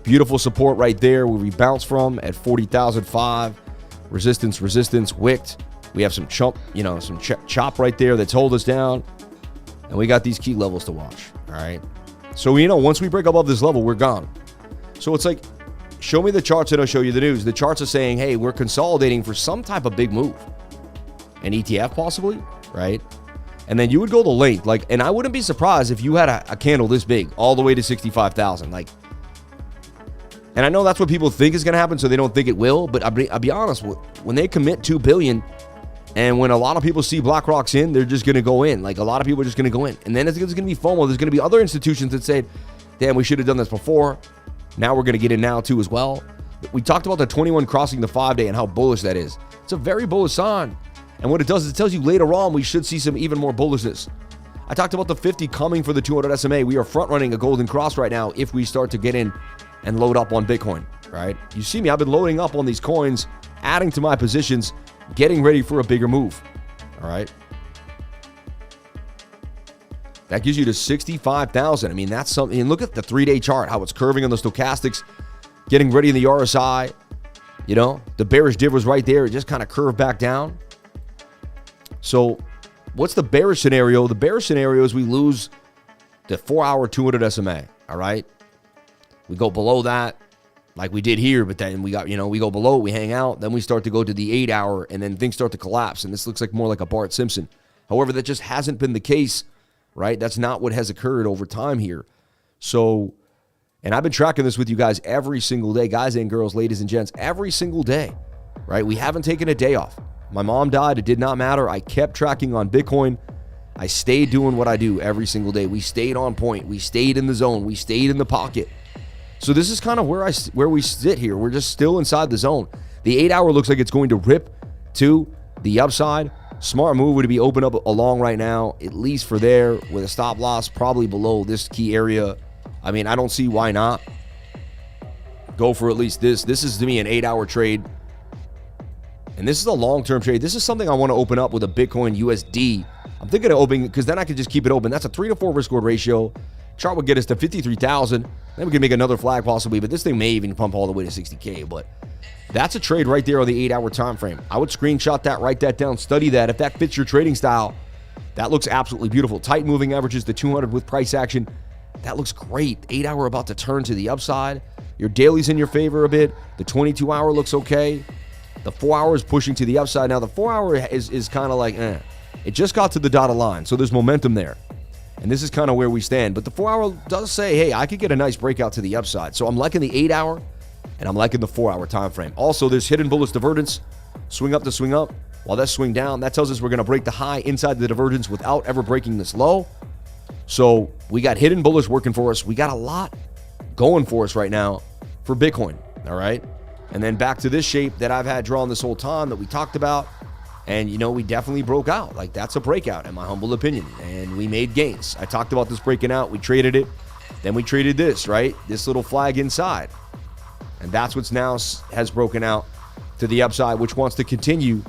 Beautiful support right there where we bounce from at 40,005. Resistance, wicked. We have some chop right there that's hold us down. And we got these key levels to watch, all right? So, once we break above this level, we're gone. So it's like, show me the charts and I'll show you the news. The charts are saying, hey, we're consolidating for some type of big move. An ETF possibly, right? And then you would go the length. And I wouldn't be surprised if you had a candle this big all the way to 65,000. And I know that's what people think is going to happen, so they don't think it will. But I'll be honest, when they commit $2 billion, and when a lot of people see BlackRock's in, they're just going to go in. A lot of people are just going to go in. And then there's going to be FOMO. There's going to be other institutions that say, damn, we should have done this before. Now we're going to get in now too as well. We talked about the 21 crossing the 5-day and how bullish that is. It's a very bullish sign. And what it does is it tells you later on we should see some even more bullishness. I talked about the 50 coming for the 200 SMA. We are front running a golden cross right now if we start to get in and load up on Bitcoin, right? You see me, I've been loading up on these coins, adding to my positions, getting ready for a bigger move, all right? That gives you to 65,000. I mean, that's something. And look at the 3-day chart, how it's curving on the stochastics, getting ready in the RSI. The bearish div was right there. It just kind of curved back down. So what's the bearish scenario? The bearish scenario is we lose the 4-hour 200 SMA, all right? We go below that like we did here, but then we go below, we hang out. Then we start to go to the 8-hour, and then things start to collapse. And this looks like more like a Bart Simpson. However, that just hasn't been the case. Right? That's not what has occurred over time here. So, and I've been tracking this with you guys every single day, guys and girls, ladies and gents, every single day, right? We haven't taken a day off. My mom died. It did not matter. I kept tracking on Bitcoin. I stayed doing what I do every single day. We stayed on point. We stayed in the zone. We stayed in the pocket. So this is kind of where we sit here. We're just still inside the zone. The 8-hour looks like it's going to rip to the upside. Smart move would be open up along right now, at least for there, with a stop loss probably below this key area. I mean, I don't see why not. Go for at least this. This is, to me, an 8-hour trade. And this is a long-term trade. This is something I want to open up with a Bitcoin USD. I'm thinking of opening, because then I can just keep it open. That's a 3 to 4 risk-reward ratio. Chart would get us to 53,000. Then we can make another flag possibly, but this thing may even pump all the way to 60K. But that's a trade right there on the 8-hour time frame. I would screenshot that, write that down, study that. If that fits your trading style, that looks absolutely beautiful. Tight moving averages, the 200 with price action. That looks great. 8-hour about to turn to the upside. Your daily's in your favor a bit. The 22-hour looks okay. The 4-hour is pushing to the upside. Now, the 4-hour is kind of like, It just got to the dotted line, so there's momentum there. And this is kind of where we stand. But the 4-hour does say, hey, I could get a nice breakout to the upside. So I'm liking the 8-hour, and I'm liking the 4-hour time frame. Also, there's hidden bullish divergence swing up to swing up. While that's swing down, that tells us we're going to break the high inside the divergence without ever breaking this low. So we got hidden bullish working for us. We got a lot going for us right now for Bitcoin, all right? And then back to this shape that I've had drawn this whole time that we talked about. And, you know, we definitely broke out. Like, that's a breakout, in my humble opinion. And we made gains. I talked about this breaking out. We traded it. Then we traded this, right? This little flag inside. And that's what's now has broken out to the upside, which wants to continue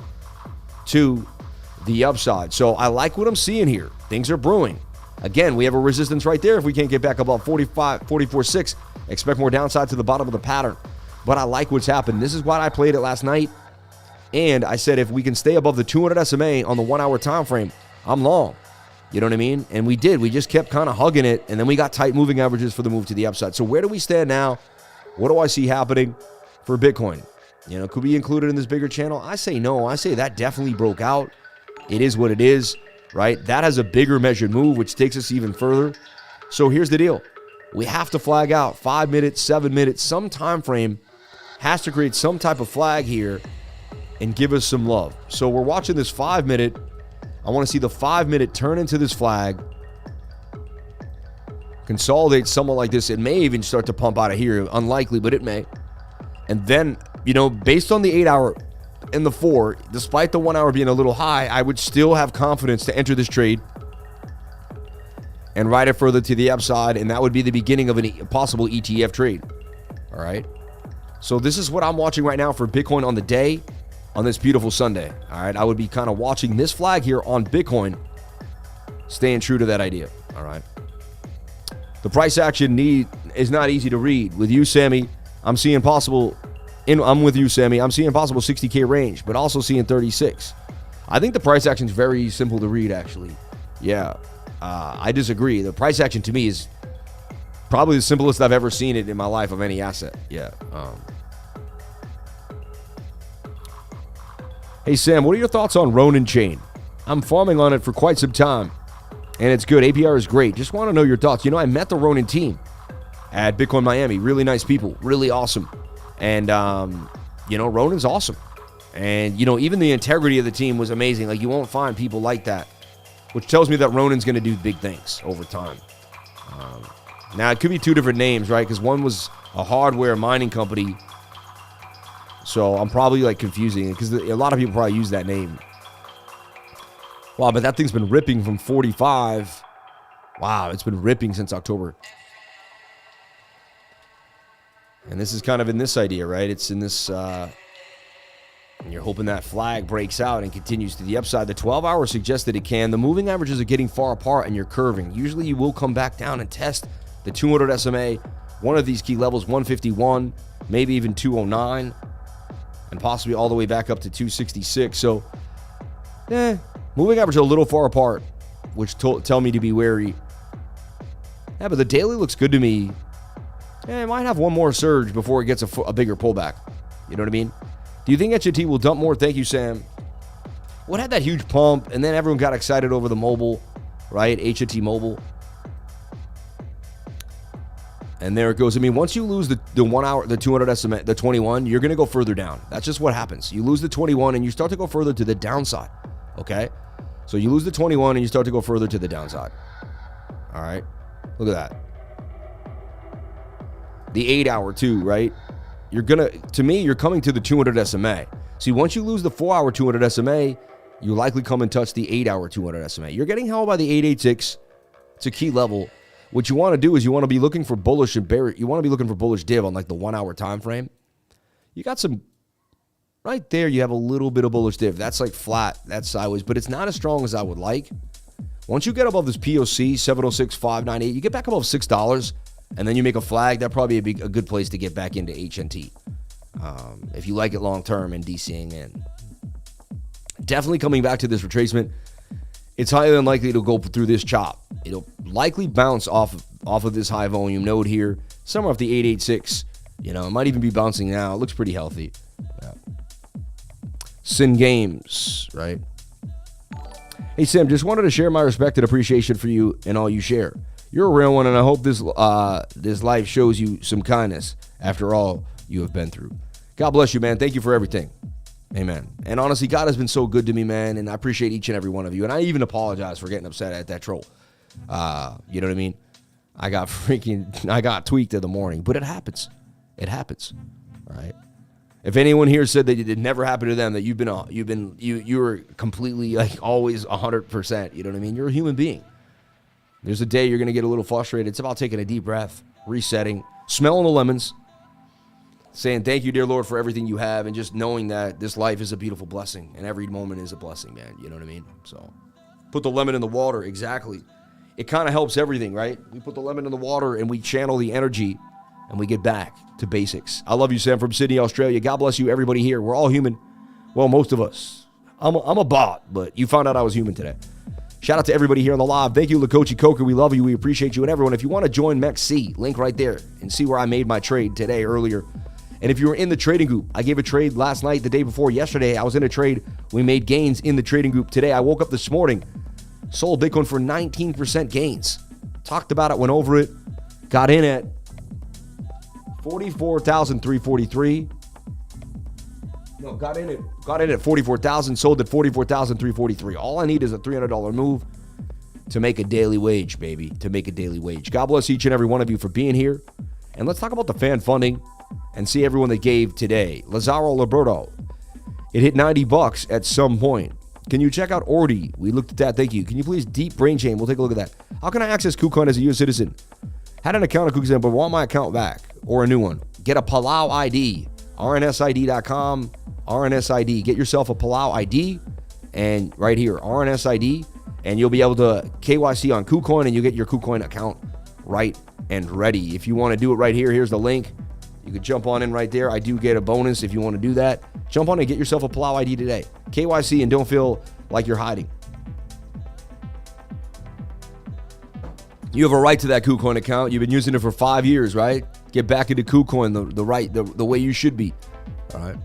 to the upside. So I like what I'm seeing here. Things are brewing. Again, we have a resistance right there. If we can't get back above 44.6, expect more downside to the bottom of the pattern. But I like what's happened. This is why I played it last night. And I said, if we can stay above the 200 SMA on the 1 hour time frame, I'm long. You know what I mean? And we did. We just kept kind of hugging it. And then we got tight moving averages for the move to the upside. So where do we stand now? What do I see happening for Bitcoin? You know, could we include it in this bigger channel? I say no. I say that definitely broke out. It is what it is, right? That has a bigger measured move, which takes us even further. So here's the deal. We have to flag out 5 minutes, 7 minutes, some time frame has to create some type of flag here and give us some love. So we're watching this 5 minute. I want to see the 5 minute turn into this flag, consolidate somewhat like this. It may even start to pump out of here. Unlikely, but it may. And then, you know, based on the 8 hour and the 4, despite the 1 hour being a little high, I would still have confidence to enter this trade and ride it further to the upside. And that would be the beginning of a possible ETF trade. All right. So this is what I'm watching right now for Bitcoin on the day. On this beautiful Sunday, all right? I would be kind of watching this flag here on Bitcoin, staying true to that idea, all right? The price action is not easy to read. With you, Sammy, I'm seeing possible, I'm with you, Sammy, I'm seeing possible 60K range, but also seeing 36. I think the price action is very simple to read, actually. Yeah, I disagree. The price action to me is probably the simplest I've ever seen it in my life of any asset. Yeah, Hey, Sam, what are your thoughts on RONIN chain? I'm farming on it for quite some time, and it's good. APR is great. Just want to know your thoughts. You know, I met the RONIN team at Bitcoin Miami. Really nice people. Really awesome. And, you know, RONIN's awesome. And, you know, even the integrity of the team was amazing. Like, you won't find people like that, which tells me that RONIN's going to do big things over time. Now, it could be two different names, right? Because one was a hardware mining company. So I'm probably like confusing it because a lot of people probably use that name. Wow, but that thing's been ripping from 45. Wow, it's been ripping since October. And this is kind of in this idea, right? It's in this, and you're hoping that flag breaks out and continues to the upside. The 12 hour suggests that it can. The moving averages are getting far apart and you're curving. Usually you will come back down and test the 200 SMA, one of these key levels, 151, maybe even 209. And possibly all the way back up to 266. So, moving average a little far apart, which tell me to be wary. Yeah, but the daily looks good to me. It might have one more surge before it gets a bigger pullback. You know what I mean? Do you think HNT will dump more? Thank you, Sam. What had that huge pump, and then everyone got excited over the mobile, right? HNT mobile. And there it goes. I mean, once you lose the 1 hour, the 200 SMA, the 21, you're going to go further down. That's just what happens. You lose the 21 and you start to go further to the downside. Okay? So you lose the 21 and you start to go further to the downside. All right? Look at that. The 8 hour too, right? You're going to, to me, you're coming to the 200 SMA. See, once you lose the 4 hour 200 SMA, you likely come and touch the 8 hour 200 SMA. You're getting held by the 886. It's a key level. What you want to do is you want to be looking for bullish and bear. You want to be looking for bullish div on like the 1 hour time frame. You got some right there. You have a little bit of bullish div. That's like flat. That's sideways, but it's not as strong as I would like. Once you get above this POC 706.598, you get back above $6, and then you make a flag. That'd probably be a good place to get back into HNT if you like it long term and DCing in. Definitely coming back to this retracement. It's highly unlikely it'll go through this chop. It'll likely bounce off of this high volume node here, somewhere off the 886. You know, it might even be bouncing now. It looks pretty healthy. Yeah. Sin Games, right? Hey, Sam, just wanted to share my respect and appreciation for you and all you share. You're a real one, and I hope this life shows you some kindness after all you have been through. God bless you, man. Thank you for everything. Amen. And honestly, God has been so good to me, man, and I appreciate each and every one of you. And I even apologize for getting upset at that troll. You know what I mean? I got tweaked in the morning, but it happens. It happens, right? If anyone here said that it never happened to them, that you were completely like always 100%, you know what I mean? You're a human being. There's a day you're going to get a little frustrated. It's about taking a deep breath, resetting, smelling the lemons, saying thank you, dear Lord, for everything you have, and just knowing that this life is a beautiful blessing, and every moment is a blessing, man. You know what I mean? So put the lemon in the water. Exactly. It kind of helps everything, right? We put the lemon in the water, and we channel the energy, and we get back to basics. I love you, Sam, from Sydney, Australia. God bless you, everybody here. We're all human. Well, most of us. I'm a bot, but you found out I was human today. Shout out to everybody here on the live. Thank you, Lakochi Coker. We love you. We appreciate you. And everyone, if you want to join MEXC, link right there, and see where I made my trade today, earlier. And if you were in the trading group, I gave a trade last night, the day before. Yesterday, I was in a trade. We made gains in the trading group. Today, I woke up this morning, sold Bitcoin for 19% gains. Talked about it, went over it, got in at 44,343. No, got in at 44,000, sold at 44,343. All I need is a $300 move to make a daily wage, baby, to make a daily wage. God bless each and every one of you for being here. And let's talk about the fan funding and see everyone that gave today. Lazaro Liberto, it hit $90 at some point. Can you check out ORDI? We looked at that. Thank you. Can you please deep brain chain? We'll take a look at that. How can I access KuCoin as a U.S. citizen? Had an account at KuCoin, but want my account back or a new one. Get a Palau ID. RNSID.com. RNSID. Get yourself a Palau ID, and right here, RNSID, and you'll be able to KYC on KuCoin, and you get your KuCoin account right and ready. If you want to do it right here, here's the link. You could jump on in right there. I do get a bonus if you want to do that. Jump on and get yourself a Palau ID today. KYC, and don't feel like you're hiding. You have a right to that KuCoin account. You've been using it for 5 years, right? Get back into KuCoin the way you should be. All right.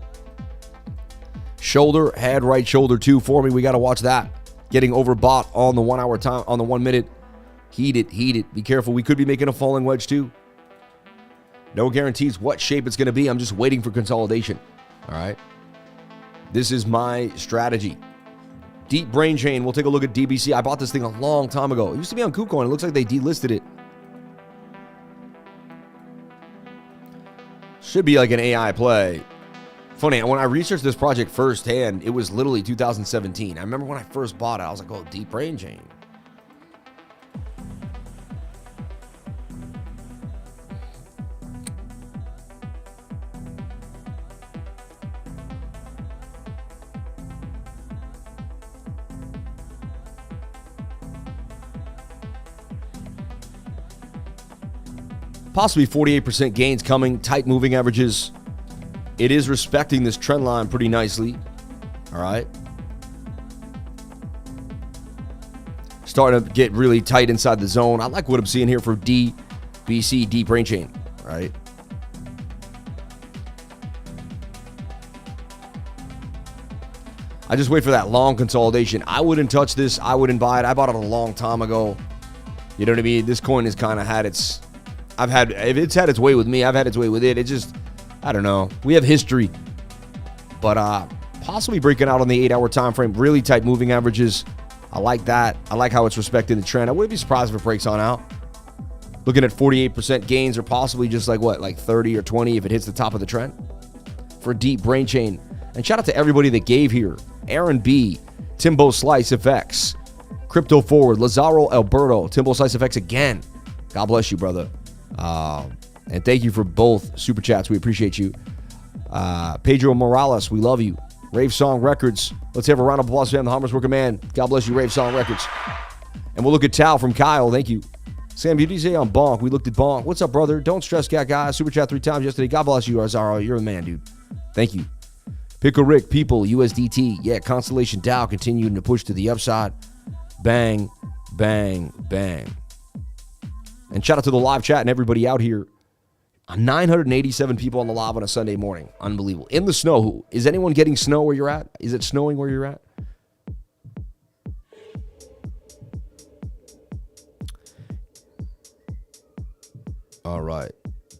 Shoulder, head, right shoulder too for me. We got to watch that. Getting overbought on the 1 hour time, on the 1 minute. Heat it. Be careful. We could be making a falling wedge too. No guarantees what shape it's going to be. I'm just waiting for consolidation. All right. This is my strategy. Deep brain chain. We'll take a look at DBC. I bought this thing a long time ago. It used to be on KuCoin. It looks like they delisted it. Should be like an AI play. Funny, when I researched this project firsthand, it was literally 2017. I remember when I first bought it, I was like, oh, deep brain chain. Possibly 48% gains coming, tight moving averages. It is respecting this trend line pretty nicely. All right. Starting to get really tight inside the zone. I like what I'm seeing here for BTC.D brain chain. All right. I just wait for that long consolidation. I wouldn't touch this. I wouldn't buy it. I bought it a long time ago. You know what I mean? This coin has kind of had its... if it's had its way with me, I've had its way with it. It just... I don't know. We have history. But possibly breaking out on the 8 hour time frame. Really tight moving averages. I like that. I like how it's respecting the trend. I wouldn't be surprised if it breaks on out. Looking at 48% gains, or possibly just like 30 or 20 if it hits the top of the trend. For deep brain chain. And shout out to everybody that gave here. Aaron B. Timbo Slice FX. Crypto Forward. Lazaro Alberto. Timbo Slice FX again. God bless you, brother. And thank you for both super chats. We appreciate you. Pedro Morales, we love you. Rave Song Records. Let's have a round of applause for him, the Hummer's Worker Man. God bless you, Rave Song Records. And we'll look at Tao from Kyle. Thank you. Sam, you did say on BONK. We looked at BONK. What's up, brother? Don't stress, guy. Super chat 3 times yesterday. God bless you, Arzaro. You're the man, dude. Thank you. Pickle Rick, people, USDT. Yeah, Constellation Dow continuing to push to the upside. Bang, bang, bang. And shout out to the live chat and everybody out here. 987 people on the live on a Sunday morning. Unbelievable. In the snow. Is anyone getting snow where you're at? Is it snowing where you're at? All right.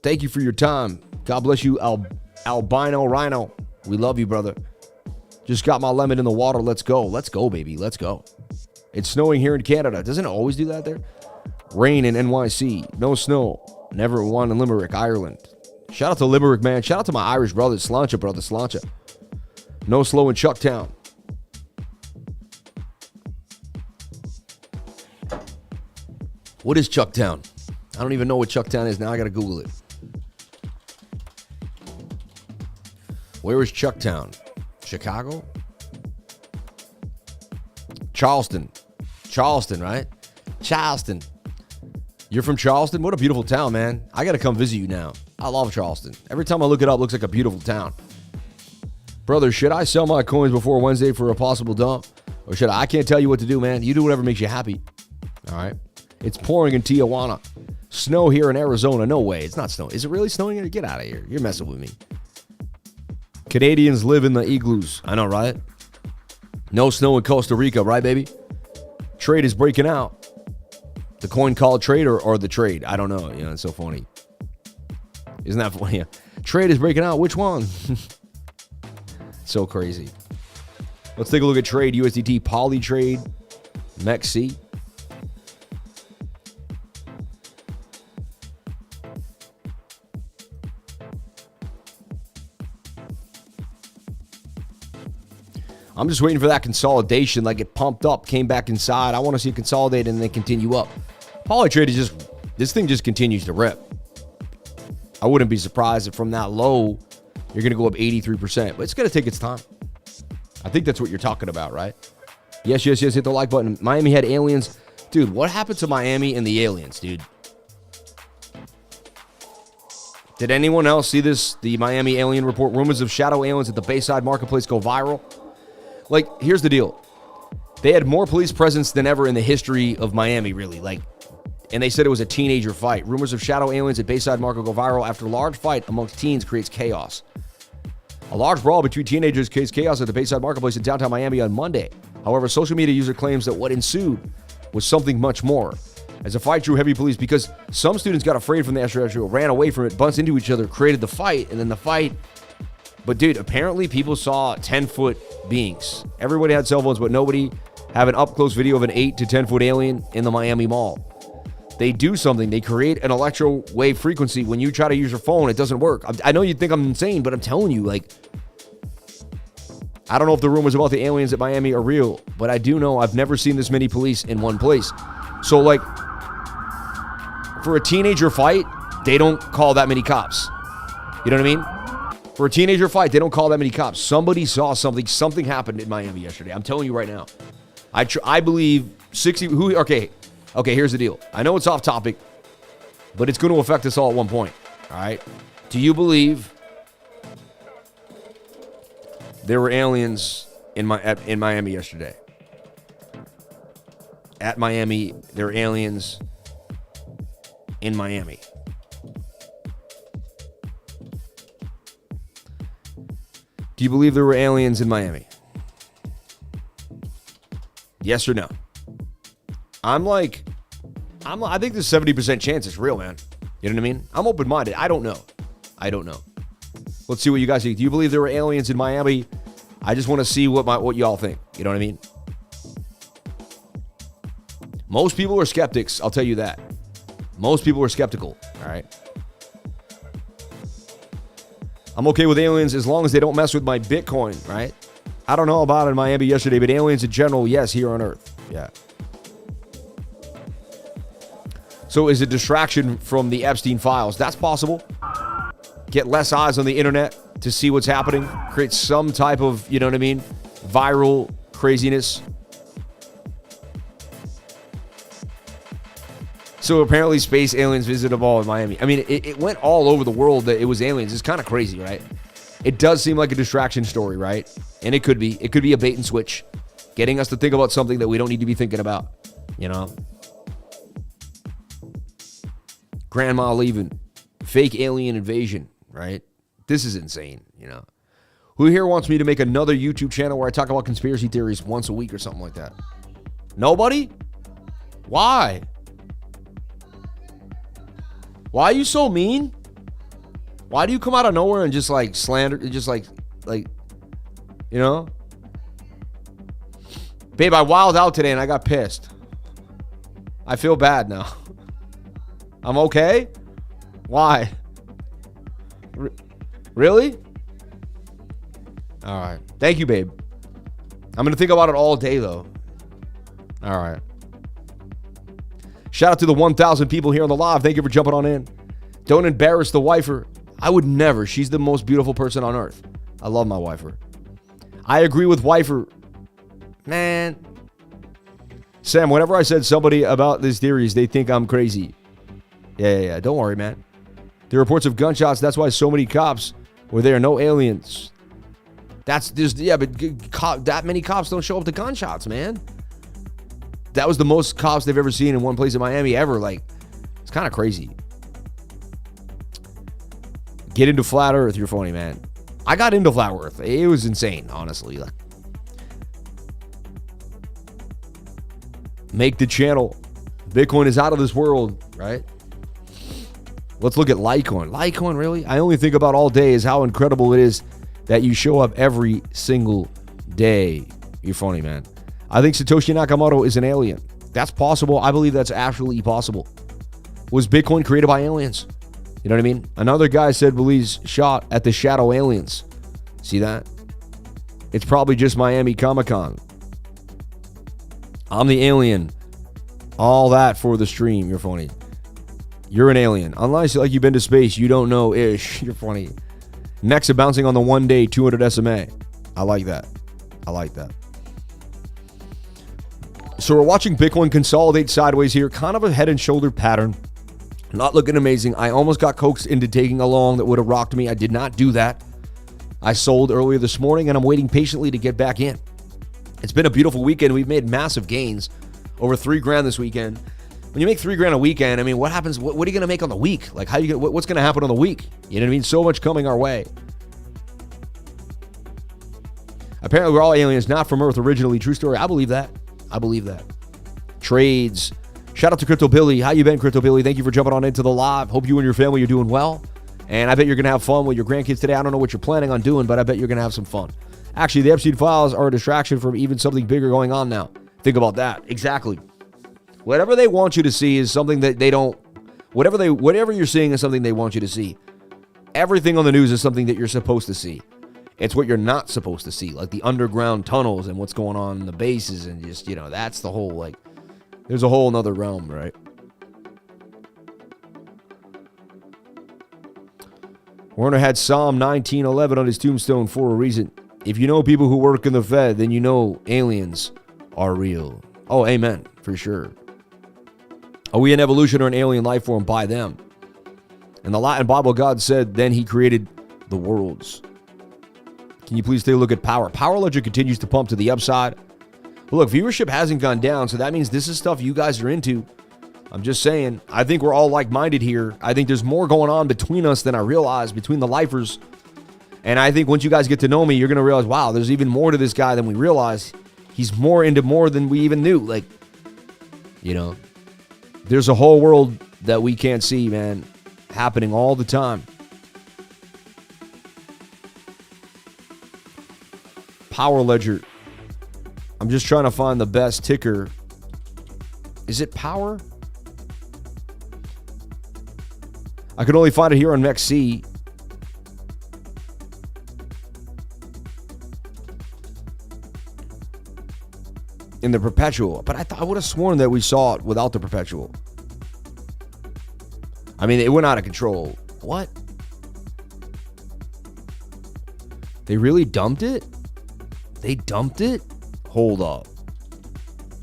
Thank you for your time. God bless you, Albino Rhino. We love you, brother. Just got my lemon in the water. Let's go. Let's go, baby. Let's go. It's snowing here in Canada. Doesn't it always do that there? Rain in NYC. No snow. Never won in Limerick, Ireland. Shout out to Limerick, man. Shout out to my Irish brothers. Sláinte, brother. Sláinte. No slow in Chucktown. What is Chucktown? I don't even know what Chucktown is. Now I got to Google it. Where is Chucktown? Chicago? Charleston. Charleston, right? Charleston. You're from Charleston? What a beautiful town, man. I got to come visit you now. I love Charleston. Every time I look it up, it looks like a beautiful town. Brother, should I sell my coins before Wednesday for a possible dump? Or should I? I can't tell you what to do, man. You do whatever makes you happy. All right? It's pouring in Tijuana. Snow here in Arizona. No way. It's not snowing. Is it really snowing here? Get out of here. You're messing with me. Canadians live in the igloos. I know, right? No snow in Costa Rica, right, baby? Trade is breaking out. The coin called trade or the trade? I don't know. You know, it's so funny. Isn't that funny? Yeah. Trade is breaking out. Which one? So crazy. Let's take a look at trade. USDT poly trade. MEXC. I'm just waiting for that consolidation. Like it pumped up, came back inside. I want to see it consolidate and then continue up. Polytrade is just, this thing just continues to rip. I wouldn't be surprised if from that low, you're going to go up 83%. But it's going to take its time. I think that's what you're talking about, right? Yes, yes, yes. Hit the like button. Miami had aliens. Dude, what happened to Miami and the aliens, dude? Did anyone else see this? The Miami alien report. Rumors of shadow aliens at the Bayside Marketplace go viral. Like, here's the deal. They had more police presence than ever in the history of Miami, really. Like, and they said it was a teenager fight. Rumors of shadow aliens at Bayside Market go viral after a large fight amongst teens creates chaos. A large brawl between teenagers creates chaos at the Bayside Marketplace in downtown Miami on Monday. However, a social media user claims that what ensued was something much more. As the fight drew heavy police because some students got afraid from the extraterrestrial, ran away from it, bumped into each other, created the fight, and then the fight. But dude, apparently people saw 10-foot beings. Everybody had cell phones, but nobody have an up-close video of an 8 to 10-foot alien in the Miami Mall. They do something. They create an electro wave frequency. When you try to use your phone, it doesn't work. I know you think I'm insane, but I'm telling you, like, I don't know if the rumors about the aliens at Miami are real, but I do know I've never seen this many police in one place. So, like, for a teenager fight, they don't call that many cops. You know what I mean? For a teenager fight, they don't call that many cops. Somebody saw something. Something happened in Miami yesterday. I'm telling you right now. I believe 60... Okay, here's the deal. I know it's off topic, but it's going to affect us all at one point. All right? Do you believe there were aliens in Miami yesterday? At Miami, there were aliens in Miami. Do you believe there were aliens in Miami? Yes or no? I think there's 70% chance it's real, man. You know what I mean? I'm open-minded. I don't know. Let's see what you guys think. Do you believe there were aliens in Miami? I just want to see what y'all think. You know what I mean? Most people are skeptics. I'll tell you that. Most people are skeptical. All right. I'm okay with aliens as long as they don't mess with my Bitcoin, right? I don't know about it in Miami yesterday, but aliens in general, yes, here on Earth. Yeah. So is it distraction from the Epstein files? That's possible. Get less eyes on the internet to see what's happening. Create some type of, you know what I mean, viral craziness. So apparently space aliens visited a ball in Miami. I mean, it went all over the world that it was aliens. It's kind of crazy, right? It does seem like a distraction story, right? And it could be. It could be a bait and switch. Getting us to think about something that we don't need to be thinking about, you know? Grandma leaving. Fake alien invasion, right? This is insane, you know? Who here wants me to make another YouTube channel where I talk about conspiracy theories once a week or something like that? Nobody? Why? Why are you so mean? Why do you come out of nowhere and just like slander, just like, you know? Babe, I wilded out today and I got pissed. I feel bad now. I'm okay? Why? Really? All right. Thank you, babe. I'm going to think about it all day, though. All right. Shout out to the 1,000 people here on the live. Thank you for jumping on in. Don't embarrass the wifer. I would never. She's the most beautiful person on earth. I love my wifer. I agree with wifer. Man. Sam, whenever I said somebody about these theories, they think I'm crazy. Yeah. Don't worry, man. The reports of gunshots, that's why so many cops were there. No aliens. But that many cops don't show up to gunshots, man. That was the most cops they've ever seen in one place in Miami ever. Like, it's kind of crazy. Get into flat earth. You're funny, man. I got into flat earth. It was insane, honestly. Like, make the channel. Bitcoin is out of this world, right? Let's look at Litecoin. Litecoin, really? I only think about all day is how incredible it is that you show up every single day. You're funny, man. I think Satoshi Nakamoto is an alien. That's possible. I believe that's absolutely possible. Was Bitcoin created by aliens? You know what I mean? Another guy said believes shot at the shadow aliens. See that? It's probably just Miami Comic-Con. I'm the alien. All that for the stream. You're funny. You're an alien. Unless like you've been to space, you don't know ish. You're funny. Next, bouncing on the 1 day 200 SMA. I like that. So we're watching Bitcoin consolidate sideways here. Kind of a head and shoulder pattern. Not looking amazing. I almost got coaxed into taking a long that would have rocked me. I did not do that. I sold earlier this morning and I'm waiting patiently to get back in. It's been a beautiful weekend. We've made massive gains. Over $3,000 this weekend. When you make $3,000 a weekend, I mean, what happens? What are you going to make on the week? Like, what's going to happen on the week? You know what I mean? So much coming our way. Apparently, we're all aliens, not from Earth originally. True story. I believe that. Trades. Shout out to Crypto Billy. How you been, Crypto Billy? Thank you for jumping on into the live. Hope you and your family are doing well. And I bet you're going to have fun with your grandkids today. I don't know what you're planning on doing, but I bet you're going to have some fun. Actually, the Epstein files are a distraction from even something bigger going on now. Think about that. Exactly. Whatever they want you to see is something that they don't. Whatever you're seeing is something they want you to see. Everything on the news is something that you're supposed to see. It's what you're not supposed to see, like the underground tunnels and what's going on in the bases, and just, you know, that's the whole, like, there's a whole nother realm, right? Warner had Psalm 19:11 on his tombstone for a reason. If you know people who work in the Fed, then you know aliens are real. Oh, amen, for sure. Are we an evolution or an alien life form by them? In the Latin Bible, God said, then he created the worlds. Can you please take a look at POWR? POWR Ledger continues to pump to the upside. But look, viewership hasn't gone down, so that means this is stuff you guys are into. I'm just saying, I think we're all like-minded here. I think there's more going on between us than I realize, between the lifers. And I think once you guys get to know me, you're going to realize, wow, there's even more to this guy than we realize. He's more into more than we even knew. Like, you know, there's a whole world that we can't see, man, happening all the time. POWR Ledger. I'm just trying to find the best ticker. Is it POWR? I can only find it here on MEXC. In the perpetual, but I would have sworn that we saw it without the perpetual. I mean, it went out of control. What? They really dumped it? They dumped it? Hold up.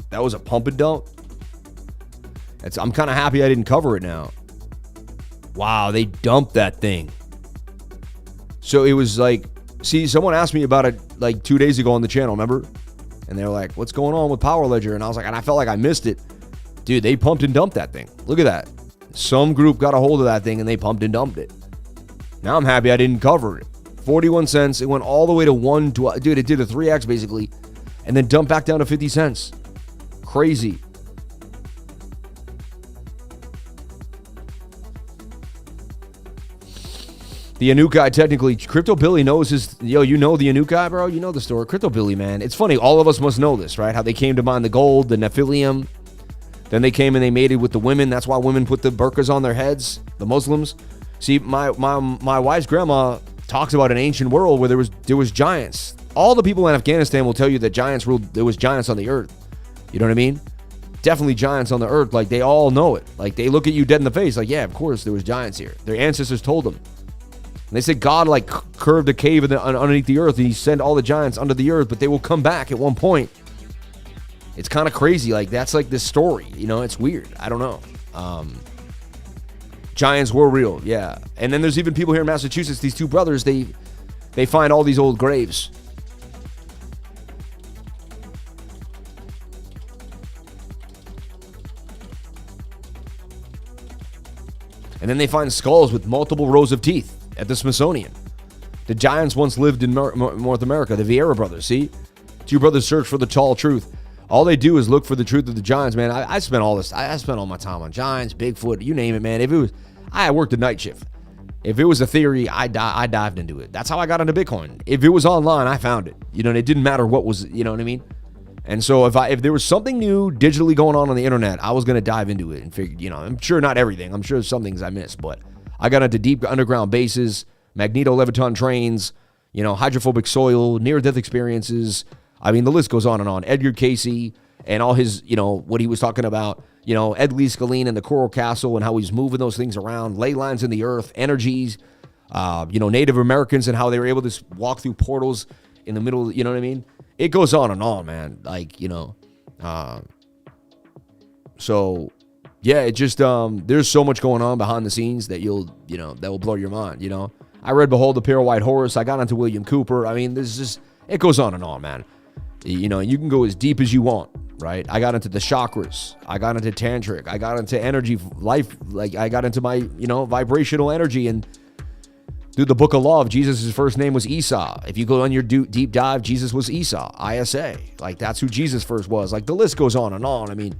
That was a pump and dump? I'm kind of happy I didn't cover it now. Wow, they dumped that thing. So it was like, see, someone asked me about it like 2 days ago on the channel, remember? And they're like, what's going on with POWR Ledger? And I was like, and I felt like I missed it. Dude, they pumped and dumped that thing. Look at that. Some group got a hold of that thing and they pumped and dumped it. Now I'm happy I didn't cover it. 41 cents. It went all the way to 112. Dude, it did a 3x basically. And then dumped back down to 50 cents. Crazy. The Anuk guy, technically, Crypto Billy knows his... Yo, you know the Anuk guy, bro? You know the story. Crypto Billy, man. It's funny. All of us must know this, right? How they came to mine the gold, the Nephilim. Then they came and they mated with the women. That's why women put the burqas on their heads, the Muslims. See, my wife's grandma talks about an ancient world where there was giants. All the people in Afghanistan will tell you that giants ruled. There was giants on the earth. You know what I mean? Definitely giants on the earth. Like, they all know it. Like, they look at you dead in the face. Like, yeah, of course there was giants here. Their ancestors told them. And they said God, like, curved a cave underneath the earth, and he sent all the giants under the earth, but they will come back at one point. It's kind of crazy. Like, that's like this story. You know, it's weird. I don't know. Giants were real, yeah. And then there's even people here in Massachusetts, these two brothers, they find all these old graves. And then they find skulls with multiple rows of teeth at the Smithsonian. The giants once lived in North America, the Vieira brothers, see? Two brothers search for the tall truth. All they do is look for the truth of the giants, man. I spent all this, I spent all my time on giants, Bigfoot, you name it, man. If it was, I worked a night shift. If it was a theory, I dived into it. That's how I got into Bitcoin. If it was online, I found it. You know, and it didn't matter what was, you know what I mean? And so if there was something new digitally going on the internet, I was going to dive into it and figure, you know, I'm sure not everything. I'm sure some things I missed, but I got into deep underground bases, magneto-leviton trains, you know, hydrophobic soil, near-death experiences. I mean, the list goes on and on. Edgar Casey and all his, you know, what he was talking about, you know, Ed Lee Scalene and the Coral Castle and how he's moving those things around, ley lines in the earth, energies, you know, Native Americans and how they were able to walk through portals in the middle, you know what I mean? It goes on and on, man. Like, you know, so yeah, it just, there's so much going on behind the scenes that that will blow your mind, you know. I read Behold the Pale White Horse. I got into William Cooper. I mean, it goes on and on, man. You know, you can go as deep as you want, right? I got into the chakras. I got into tantric. I got into energy, life. Like, I got into my, you know, vibrational energy. And through the book of love, Jesus' first name was Esau. If you go on your deep dive, Jesus was Esau, ISA. Like, that's who Jesus first was. Like, the list goes on and on. I mean,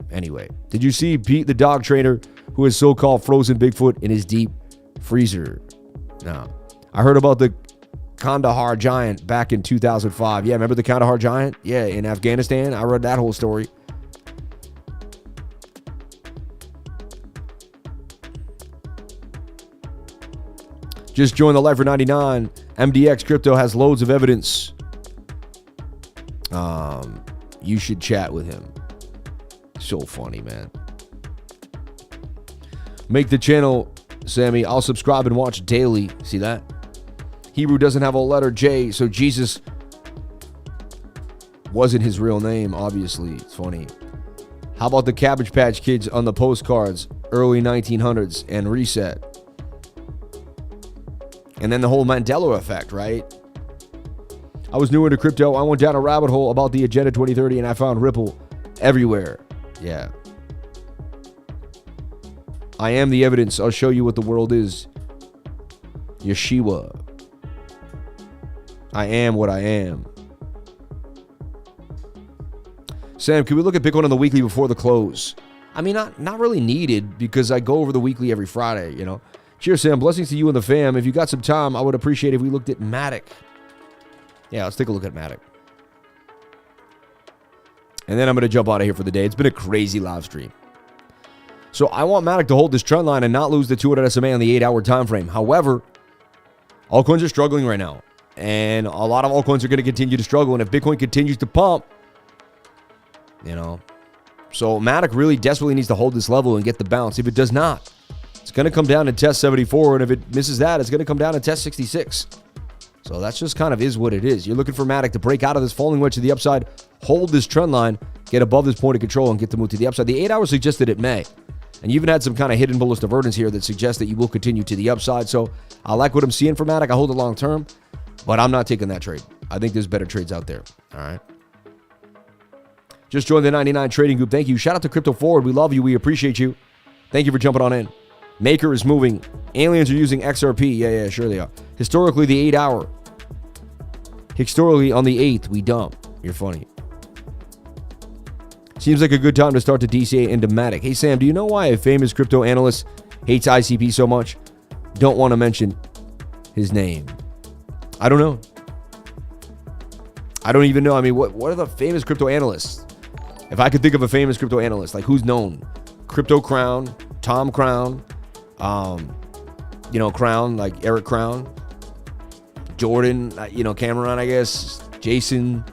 anyway. Did you see Pete the dog trainer who is so-called frozen Bigfoot in his deep freezer? No. I heard about the Kandahar giant back in 2005. Yeah, remember the Kandahar giant? Yeah, in Afghanistan. I read that whole story. Just joined the live for 99. MDX Crypto has loads of evidence. You should chat with him. So funny, man. Make the channel, Sammy. I'll subscribe and watch daily. See that? Hebrew doesn't have a letter J, so Jesus wasn't his real name, obviously. It's funny. How about the Cabbage Patch Kids on the postcards, early 1900s, and reset? And then the whole Mandela effect, right? I was new into crypto. I went down a rabbit hole about the Agenda 2030, and I found Ripple everywhere. Yeah. I am the evidence. I'll show you what the world is. Yeshua. I am what I am. Sam, can we look at Bitcoin on the weekly before the close? I mean, not really needed because I go over the weekly every Friday, you know. Cheers, Sam. Blessings to you and the fam. If you got some time, I would appreciate if we looked at MATIC. Yeah, let's take a look at MATIC. And then I'm going to jump out of here for the day. It's been a crazy live stream. So I want MATIC to hold this trend line and not lose the 200 SMA on the 8-hour time frame. However, altcoins are struggling right now. And a lot of altcoins are going to continue to struggle. And if Bitcoin continues to pump, you know. So MATIC really desperately needs to hold this level and get the bounce. If it does not, it's going to come down and test 74. And if it misses that, it's going to come down and test 66. So that's just kind of is what it is. You're looking for MATIC to break out of this falling wedge to the upside, hold this trend line, get above this point of control, and get to move to the upside. The 8 hours suggested it may. And you even had some kind of hidden bullish divergence here that suggests that you will continue to the upside. So I like what I'm seeing for MATIC. I hold it long term, but I'm not taking that trade. I think there's better trades out there. All right. Just joined the 99 trading group. Thank you. Shout out to Crypto Forward. We love you. We appreciate you. Thank you for jumping on in. Maker is moving. Aliens are using XRP. Yeah, sure they are. Historically, the 8 hour. Historically, on the 8th, we dump. You're funny. Seems like a good time to start to DCA into MATIC. Hey, Sam, do you know why a famous crypto analyst hates ICP so much? don't want to mention his name. I don't know. I don't even know. I mean, what are the famous crypto analysts? If I could think of a famous crypto analyst, like who's known? Crypto Crown, Tom Crown, Crown, like Eric Crown, Jordan, Cameron, I guess, Jason,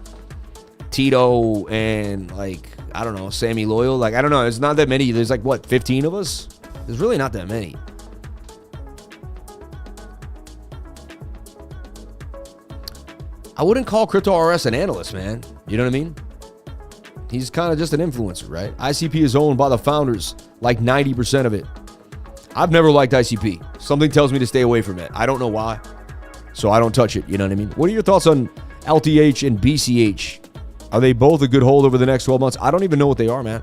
Tito, and I don't know, Sammy Loyal. I don't know. There's not that many. There's 15 of us? There's really not that many. I wouldn't call Crypto RS an analyst, man. You know what I mean? He's kind of just an influencer, right? ICP is owned by the founders, 90% of it. I've never liked ICP. Something tells me to stay away from it. I don't know why, so I don't touch it. You know what I mean? What are your thoughts on LTH and BCH? Are they both a good hold over the next 12 months? I don't even know what they are, man.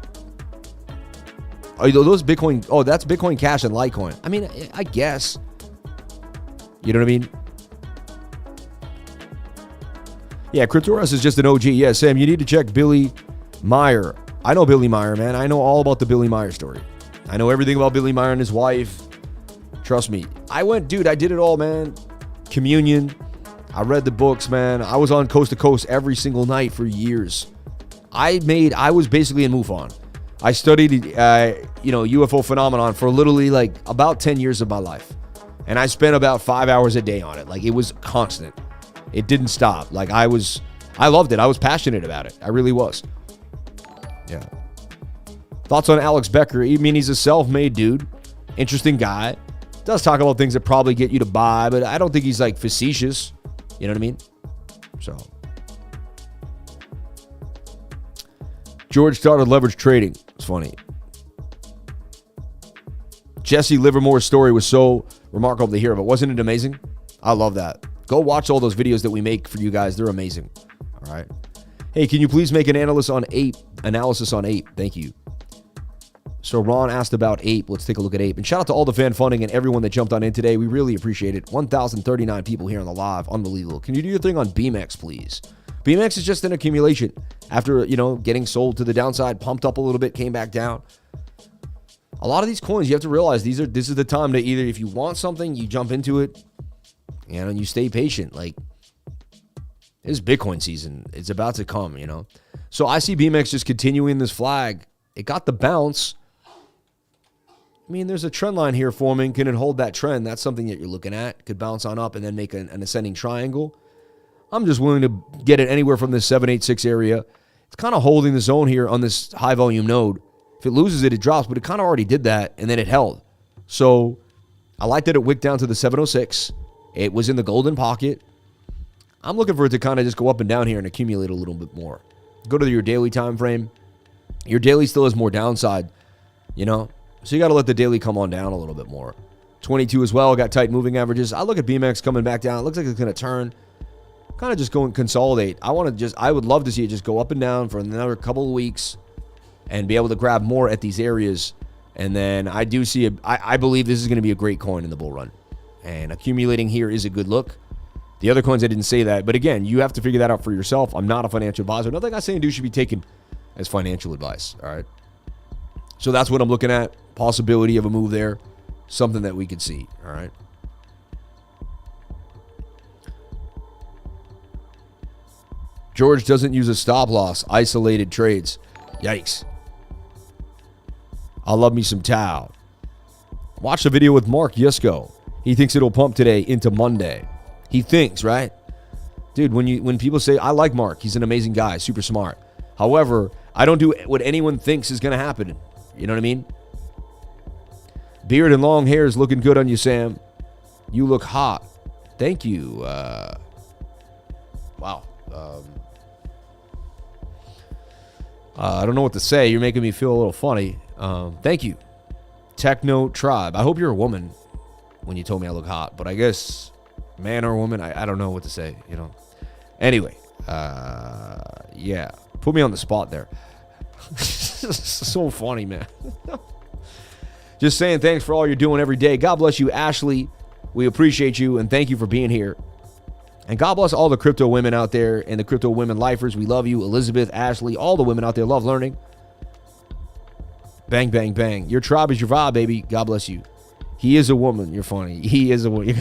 Are those Bitcoin? Oh, that's Bitcoin Cash and Litecoin. I mean, I guess. You know what I mean? Yeah, CryptoRS is just an OG. Yeah, Sam, you need to check Billy Meyer. I know Billy Meyer, man. I know all about the Billy Meyer story. I know everything about Billy Meyer and his wife. Trust me. I did it all, man. Communion. I read the books, man. I was on Coast to Coast every single night for years. I was basically in MUFON. I studied, UFO phenomenon for literally about 10 years of my life. And I spent about 5 hours a day on it. It was constant. It didn't stop. I loved it. I was passionate about it. I really was. Yeah. Thoughts on Alex Becker? I mean, he's a self-made dude. Interesting guy. Does talk about things that probably get you to buy, but I don't think he's facetious. You know what I mean? So. George started leverage trading. It's funny. Jesse Livermore's story was so remarkable to hear, but wasn't it amazing? I love that. Go watch all those videos that we make for you guys. They're amazing. All right. Hey, can you please make an analysis on APE? Thank you. So Ron asked about APE. Let's take a look at APE. And shout out to all the fan funding and everyone that jumped on in today. We really appreciate it. 1,039 people here on the live. Unbelievable. Can you do your thing on BEAMX, please? BEAMX is just an accumulation. After, getting sold to the downside, pumped up a little bit, came back down. A lot of these coins, you have to realize this is the time to either, if you want something, you jump into it, and you stay patient. This is Bitcoin season. It's about to come, So I see BEAMX just continuing this flag. It got the bounce. I mean, there's a trend line here forming. Can it hold that trend? That's something that you're looking at. Could bounce on up and then make an ascending triangle. I'm just willing to get it anywhere from this 786 area. It's kind of holding the zone here on this high volume node. If it loses it, it drops, but it kind of already did that, and then it held. So I like that it wicked down to the 706. It was in the golden pocket. I'm looking for it to kind of just go up and down here and accumulate a little bit more. Go to your daily time frame. Your daily still has more downside, So you got to let the daily come on down a little bit more. 22 as well, got tight moving averages. I look at BEAMX coming back down. It looks like it's going to turn. Kind of just go and consolidate. I would love to see it just go up and down for another couple of weeks and be able to grab more at these areas. And then I do see I believe this is going to be a great coin in the bull run. And accumulating here is a good look. The other coins, I didn't say that. But again, you have to figure that out for yourself. I'm not a financial advisor. Nothing I'm saying do should be taken as financial advice. All right. So that's what I'm looking at. Possibility of a move there. Something that we could see. All right. George doesn't use a stop loss. Isolated trades. Yikes. I love me some Tau. Watch the video with Mark Yusko. He thinks it'll pump today into Monday. He thinks, right? Dude, when people say, I like Mark, he's an amazing guy, super smart. However, I don't do what anyone thinks is going to happen. You know what I mean? Beard and long hair is looking good on you, Sam. You look hot. Thank you. Wow. I don't know what to say. You're making me feel a little funny. Thank you. Techno Tribe. I hope you're a woman when you told me I look hot, but I guess man or woman, I don't know what to say, Anyway, yeah. Put me on the spot there. So funny, man. Just saying thanks for all you're doing every day. God bless you, Ashley. We appreciate you, and thank you for being here. And God bless all the crypto women out there and the crypto women lifers. We love you. Elizabeth, Ashley, all the women out there love learning. Bang, bang, bang. Your tribe is your vibe, baby. God bless you. He is a woman. You're funny. He is a woman.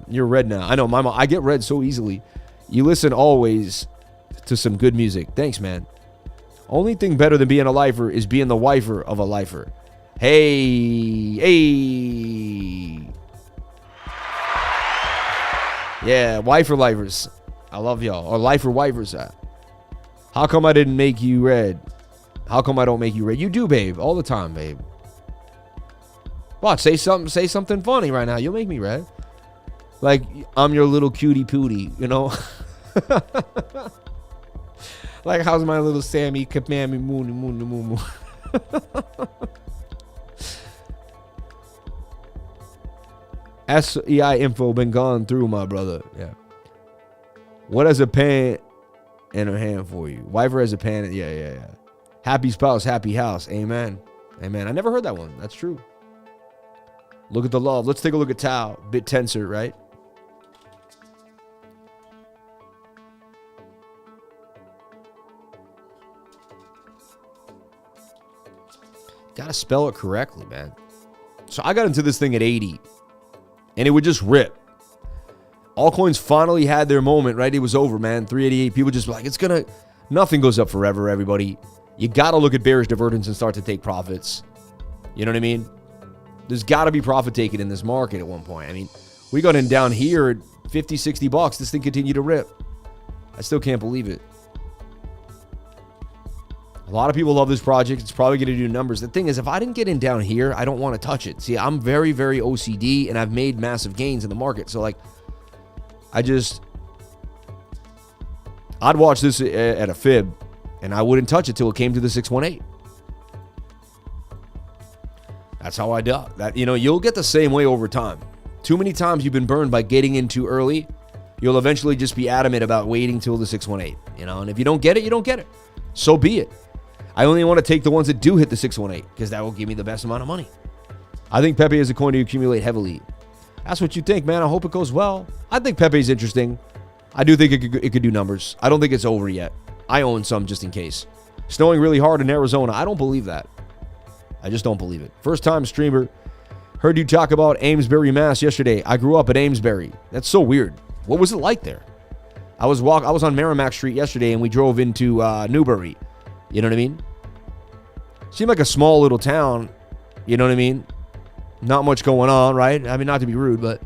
You're red now. I know, my mom. I get red so easily. You listen always to some good music. Thanks, man. Only thing better than being a lifer is being the wifer of a lifer. Hey. Yeah, wifer lifers. I love y'all. Or lifer wifers. How come I didn't make you red? How come I don't make you red? You do, babe. All the time, babe. What? Say something funny right now. You'll make me red. Like, I'm your little cutie pootie, you know? Like, how's my little Sammy Kapammy Moon Moon Moon Moon? SEI info been gone through, my brother. Yeah. What has a pan in her hand for you? Wifer has a pan. Yeah. Happy spouse, happy house. Amen. Amen. I never heard that one. That's true. Look at the love. Let's take a look at Tau. Bit tensor, right? Gotta spell it correctly, man. So I got into this thing at 80. And it would just rip. Altcoins finally had their moment, right? It was over, man. 388. People just were like, nothing goes up forever, everybody. You gotta look at bearish divergence and start to take profits. You know what I mean? There's got to be profit taken in this market at one point. I mean, we got in down here at 50, 60 bucks. This thing continued to rip. I still can't believe it. A lot of people love this project. It's probably going to do numbers. The thing is, if I didn't get in down here, I don't want to touch it. See, I'm very, very OCD, and I've made massive gains in the market. So, like, I'd watch this at a fib, and I wouldn't touch it till it came to the 618. That's how I do that. You know, you'll get the same way over time. Too many times you've been burned by getting in too early. You'll eventually just be adamant about waiting till the 618. You know, and if you don't get it, you don't get it. So be it. I only want to take the ones that do hit the 618 because that will give me the best amount of money. I think Pepe is a coin to accumulate heavily. That's what you think, man. I hope it goes well. I think Pepe is interesting. I do think it could do numbers. I don't think it's over yet. I own some just in case. Snowing really hard in Arizona. I don't believe that. I just don't believe it. First time streamer. Heard you talk about Amesbury, Mass yesterday. I grew up at Amesbury. That's so weird. What was it like there? I was on Merrimack Street yesterday and we drove into Newbury. You know what I mean? Seemed like a small little town. You know what I mean? Not much going on, right? I mean, not to be rude, but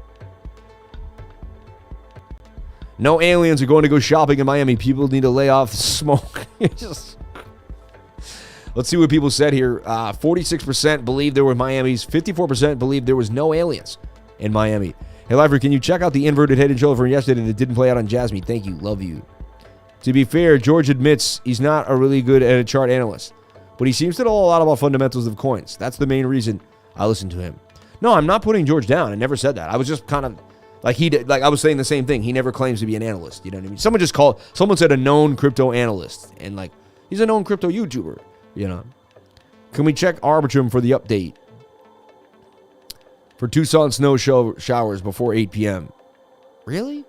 no aliens are going to go shopping in Miami. People need to lay off the smoke. Let's see what people said here. 46% believe there were Miamis. 54% believe there was no aliens in Miami. Hey, Lifer, can you check out the inverted head and shoulder from yesterday that didn't play out on Jasmine? Thank you. Love you. To be fair, George admits he's not a really good at a chart analyst, but he seems to know a lot about fundamentals of coins. That's the main reason I listen to him. No, I'm not putting George down. I never said that. I was just kind of like I was saying the same thing. He never claims to be an analyst. You know what I mean? Someone said a known crypto analyst, and like he's a known crypto YouTuber. You know, can we check Arbitrum for the update for Tucson snow showers before 8 p.m.? Really?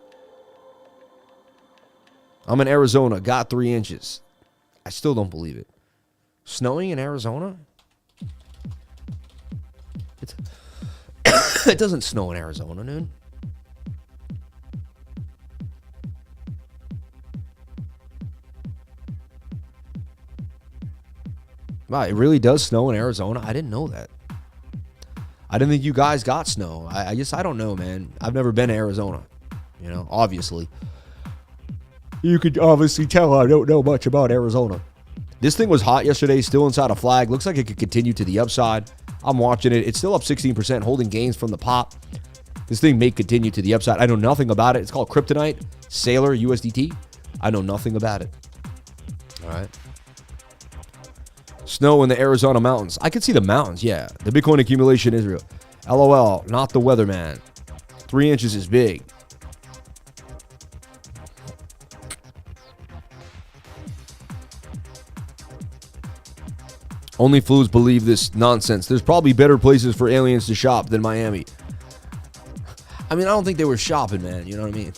I'm in Arizona. Got 3 inches. I still don't believe it. Snowing in Arizona? It doesn't snow in Arizona, dude. Wow, it really does snow in Arizona? I didn't know that. I didn't think you guys got snow. I guess I don't know, man. I've never been to Arizona. You know, obviously. You could obviously tell I don't know much about Arizona. This thing was hot yesterday, still inside a flag. Looks like it could continue to the upside. I'm watching it. It's still up 16%, holding gains from the pop. This thing may continue to the upside. I know nothing about it. It's called Kryptonite, SEILOR, USDT. I know nothing about it. All right. Snow in the Arizona mountains. I can see the mountains, yeah. The Bitcoin accumulation is real. LOL, not the weatherman. 3 inches is big. Only fools believe this nonsense. There's probably better places for aliens to shop than Miami. I mean, I don't think they were shopping, man. You know what I mean?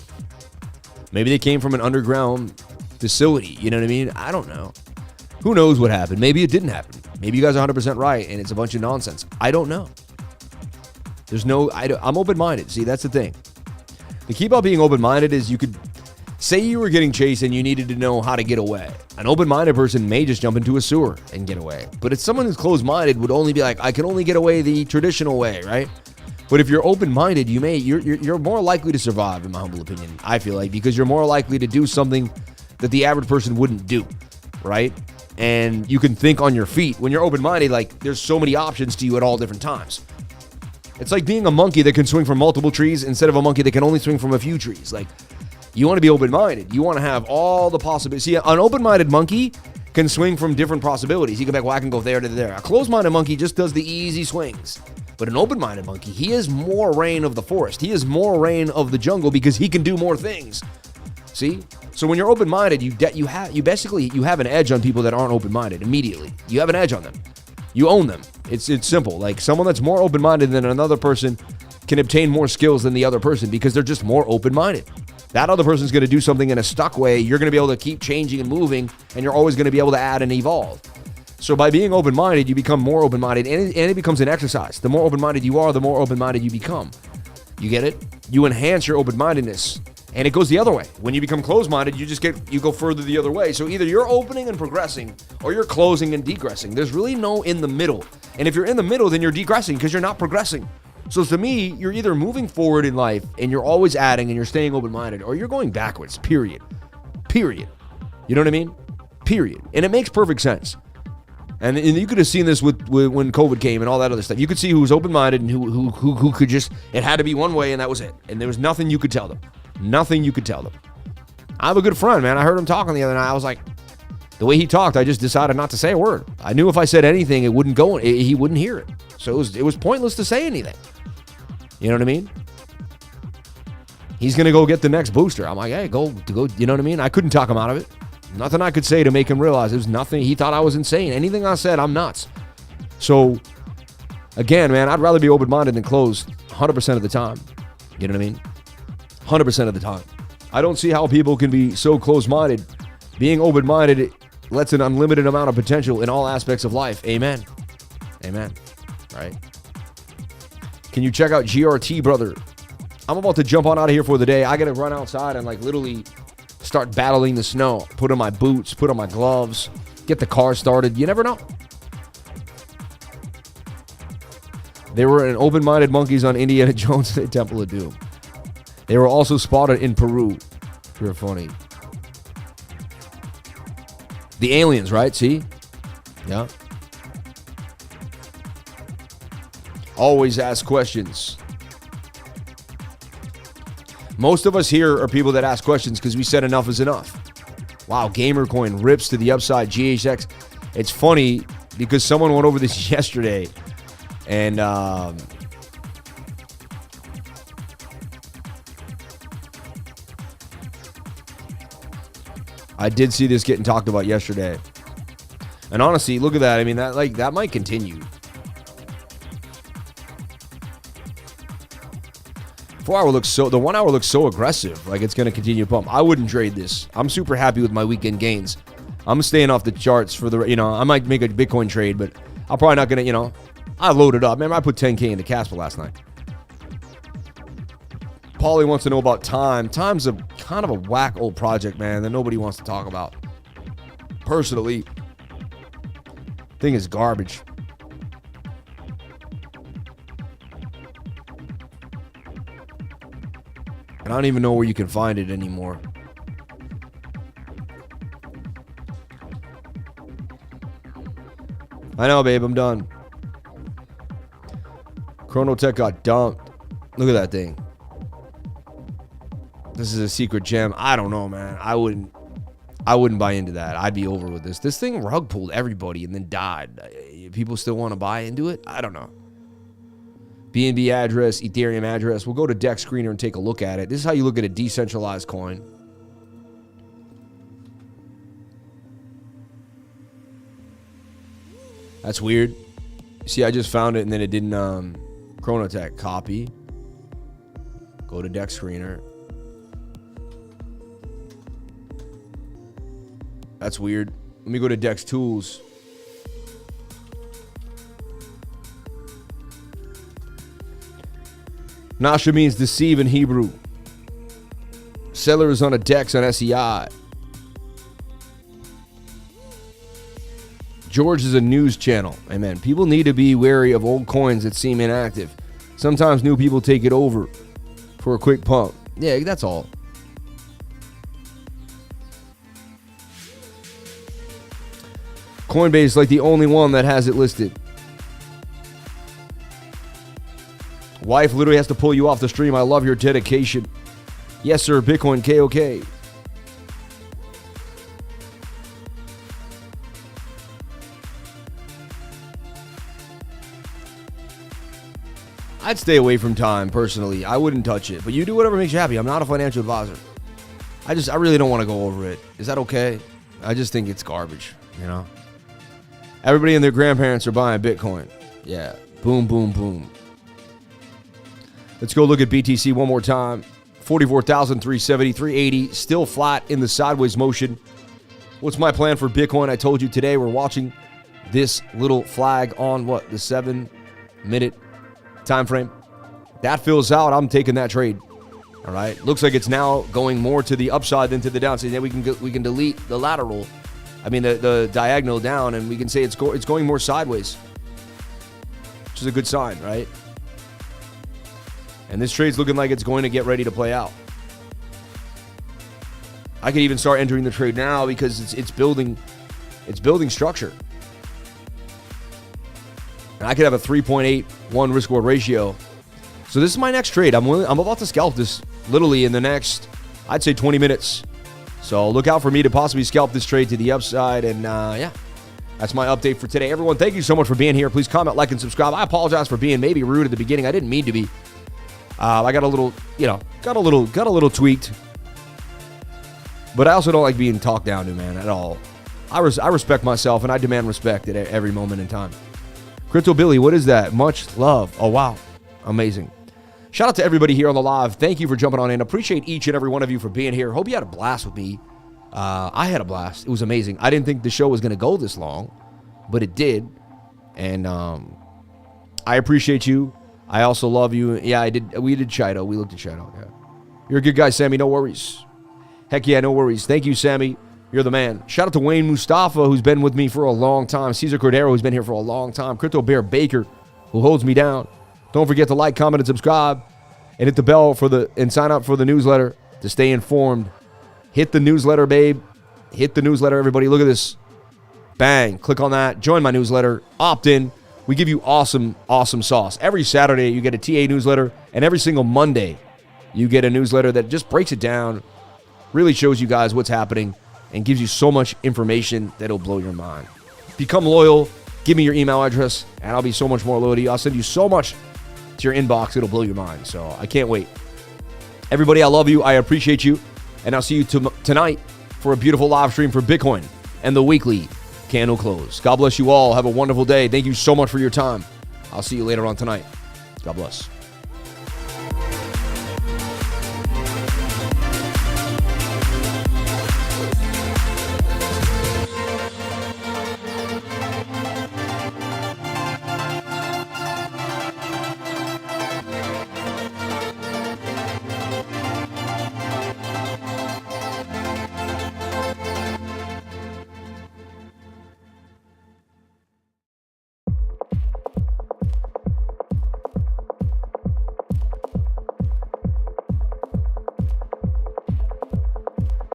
Maybe they came from an underground facility. You know what I mean? I don't know. Who knows what happened? Maybe it didn't happen. Maybe you guys are 100% right and it's a bunch of nonsense. I don't know. I'm open-minded. See, that's the thing. The key about being open-minded is you could say you were getting chased and you needed to know how to get away. An open-minded person may just jump into a sewer and get away. But if someone who's closed-minded would only be like, I can only get away the traditional way, right? But if you're open-minded, you're more likely to survive, in my humble opinion, I feel like, because you're more likely to do something that the average person wouldn't do, right? And you can think on your feet. When you're open-minded, like, there's so many options to you at all different times. It's like being a monkey that can swing from multiple trees instead of a monkey that can only swing from a few trees. Like, you want to be open-minded. You want to have all the possibilities. See, an open-minded monkey can swing from different possibilities. He can be like, well, I can go there to there. A closed-minded monkey just does the easy swings. But an open-minded monkey, he has more reign of the forest. He has more reign of the jungle because he can do more things. See? So when you're open-minded, you have an edge on people that aren't open-minded immediately. You have an edge on them. You own them. It's simple. Like, someone that's more open-minded than another person can obtain more skills than the other person because they're just more open-minded. That other person's going to do something in a stuck way. You're going to be able to keep changing and moving, and you're always going to be able to add and evolve. So by being open-minded, you become more open-minded, and it becomes an exercise. The more open-minded you are, the more open-minded you become. You get it? You enhance your open-mindedness, and it goes the other way. When you become closed-minded, you go further the other way. So either you're opening and progressing, or you're closing and degressing. There's really no in the middle. And if you're in the middle, then you're degressing because you're not progressing. So to me, you're either moving forward in life and you're always adding and you're staying open-minded, or you're going backwards, period. Period. You know what I mean? Period. And it makes perfect sense. And you could have seen this with when COVID came and all that other stuff. You could see who was open-minded and who could just, it had to be one way and that was it. And there was nothing you could tell them. Nothing you could tell them. I have a good friend, man. I heard him talking the other night. I was like, the way he talked, I just decided not to say a word. I knew if I said anything, it wouldn't go, he wouldn't hear it. So it was pointless to say anything. You know what I mean? He's going to go get the next booster. I'm like, hey, go, you know what I mean? I couldn't talk him out of it. Nothing I could say to make him realize it was nothing. He thought I was insane. Anything I said, I'm nuts. So, again, man, I'd rather be open-minded than closed 100% of the time. You know what I mean? 100% of the time. I don't see how people can be so close-minded. Being open-minded lets an unlimited amount of potential in all aspects of life. Amen. Amen. Right? Can you check out GRT, brother? I'm about to jump on out of here for the day. I got to run outside and, like, literally start battling the snow. Put on my boots, put on my gloves, get the car started. You never know. They were an open-minded monkeys on Indiana Jones and the Temple of Doom. They were also spotted in Peru. You're funny. The aliens, right? See? Yeah. Always ask questions. Most of us here are people that ask questions because we said enough is enough. Wow, Gamercoin rips to the upside. GHX. It's funny because someone went over this yesterday, and I did see this getting talked about yesterday. And honestly, look at that. I mean, that might continue. 4 hour looks the 1 hour looks so aggressive. Like it's going to continue to pump. I wouldn't trade this. I'm super happy with my weekend gains. I'm staying off the charts for the, I might make a Bitcoin trade, but I'm probably not going to, I loaded up. Remember, I put 10K into Casper last night. Paulie wants to know about Time. Time's a kind of a whack old project, man, that nobody wants to talk about. Personally, thing is garbage. And I don't even know where you can find it anymore. I know, babe, I'm done. Chronotech got dumped. Look at that thing. This is a secret gem. I don't know, man. I wouldn't buy into that. I'd be over with this. This thing rug pulled everybody and then died. People still want to buy into it? I don't know. BNB address, Ethereum address. We'll go to Dex Screener and take a look at it. This is how you look at a decentralized coin. That's weird. See, I just found it and then it didn't Chronotech. Copy. Go to Dex Screener. That's weird. Let me go to DEX Tools. Nasha means deceive in Hebrew. Seller is on a DEX on SEI. George is a news channel. Amen. People need to be wary of old coins that seem inactive. Sometimes new people take it over for a quick pump. Yeah, that's all. Coinbase is like the only one that has it listed. Wife literally has to pull you off the stream. I love your dedication. Yes, sir. Bitcoin KOK. I'd stay away from time, personally. I wouldn't touch it. But you do whatever makes you happy. I'm not a financial advisor. I really don't want to go over it. Is that okay? I just think it's garbage, you know? Everybody and their grandparents are buying Bitcoin. Yeah. Boom, boom, boom. Let's go look at BTC one more time. 44,370, 380. Still flat in the sideways motion. What's my plan for Bitcoin? I told you today we're watching this little flag on what? The 7-minute time frame. That fills out. I'm taking that trade. All right. Looks like it's now going more to the upside than to the downside. Then we can delete the lateral. I mean the diagonal down, and we can say it's going more sideways, which is a good sign, right? And this trade's looking like it's going to get ready to play out. I could even start entering the trade now because it's building structure. And I could have a 3.81 risk reward ratio. So this is my next trade. I'm about to scalp this literally in the next, I'd say 20 minutes. So look out for me to possibly scalp this trade to the upside. And yeah, that's my update for today. Everyone, thank you so much for being here. Please comment, like, and subscribe. I apologize for being maybe rude at the beginning. I didn't mean to be. I got a little, got a little tweaked. But I also don't like being talked down to, man, at all. I respect myself, and I demand respect at every moment in time. Crypto Billy, what is that? Much love. Oh, wow. Amazing. Shout out to everybody here on the live. Thank you for jumping on in. Appreciate each and every one of you for being here. Hope you had a blast with me. I had a blast. It was amazing. I didn't think the show was going to go this long, but it did. And I appreciate you. I also love you. Yeah, I did. We did Chido. We looked at Chido. Yeah. You're a good guy, Sammy. No worries. Heck yeah, no worries. Thank you, Sammy. You're the man. Shout out to Wayne Mustafa, who's been with me for a long time. Cesar Cordero, who's been here for a long time. Crypto Bear Baker, who holds me down. Don't forget to like, comment, and subscribe. And hit the bell and sign up for the newsletter to stay informed. Hit the newsletter, babe. Hit the newsletter, everybody. Look at this. Bang. Click on that. Join my newsletter. Opt in. We give you awesome, awesome sauce. Every Saturday, you get a TA newsletter. And every single Monday, you get a newsletter that just breaks it down, really shows you guys what's happening, and gives you so much information that it'll blow your mind. Become loyal. Give me your email address, and I'll be so much more loyal to you. I'll send you so much to your inbox. It'll blow your mind. So I can't wait. Everybody, I love you. I appreciate you. And I'll see you tonight for a beautiful live stream for Bitcoin and the weekly candle close. God bless you all. Have a wonderful day. Thank you so much for your time. I'll see you later on tonight. God bless.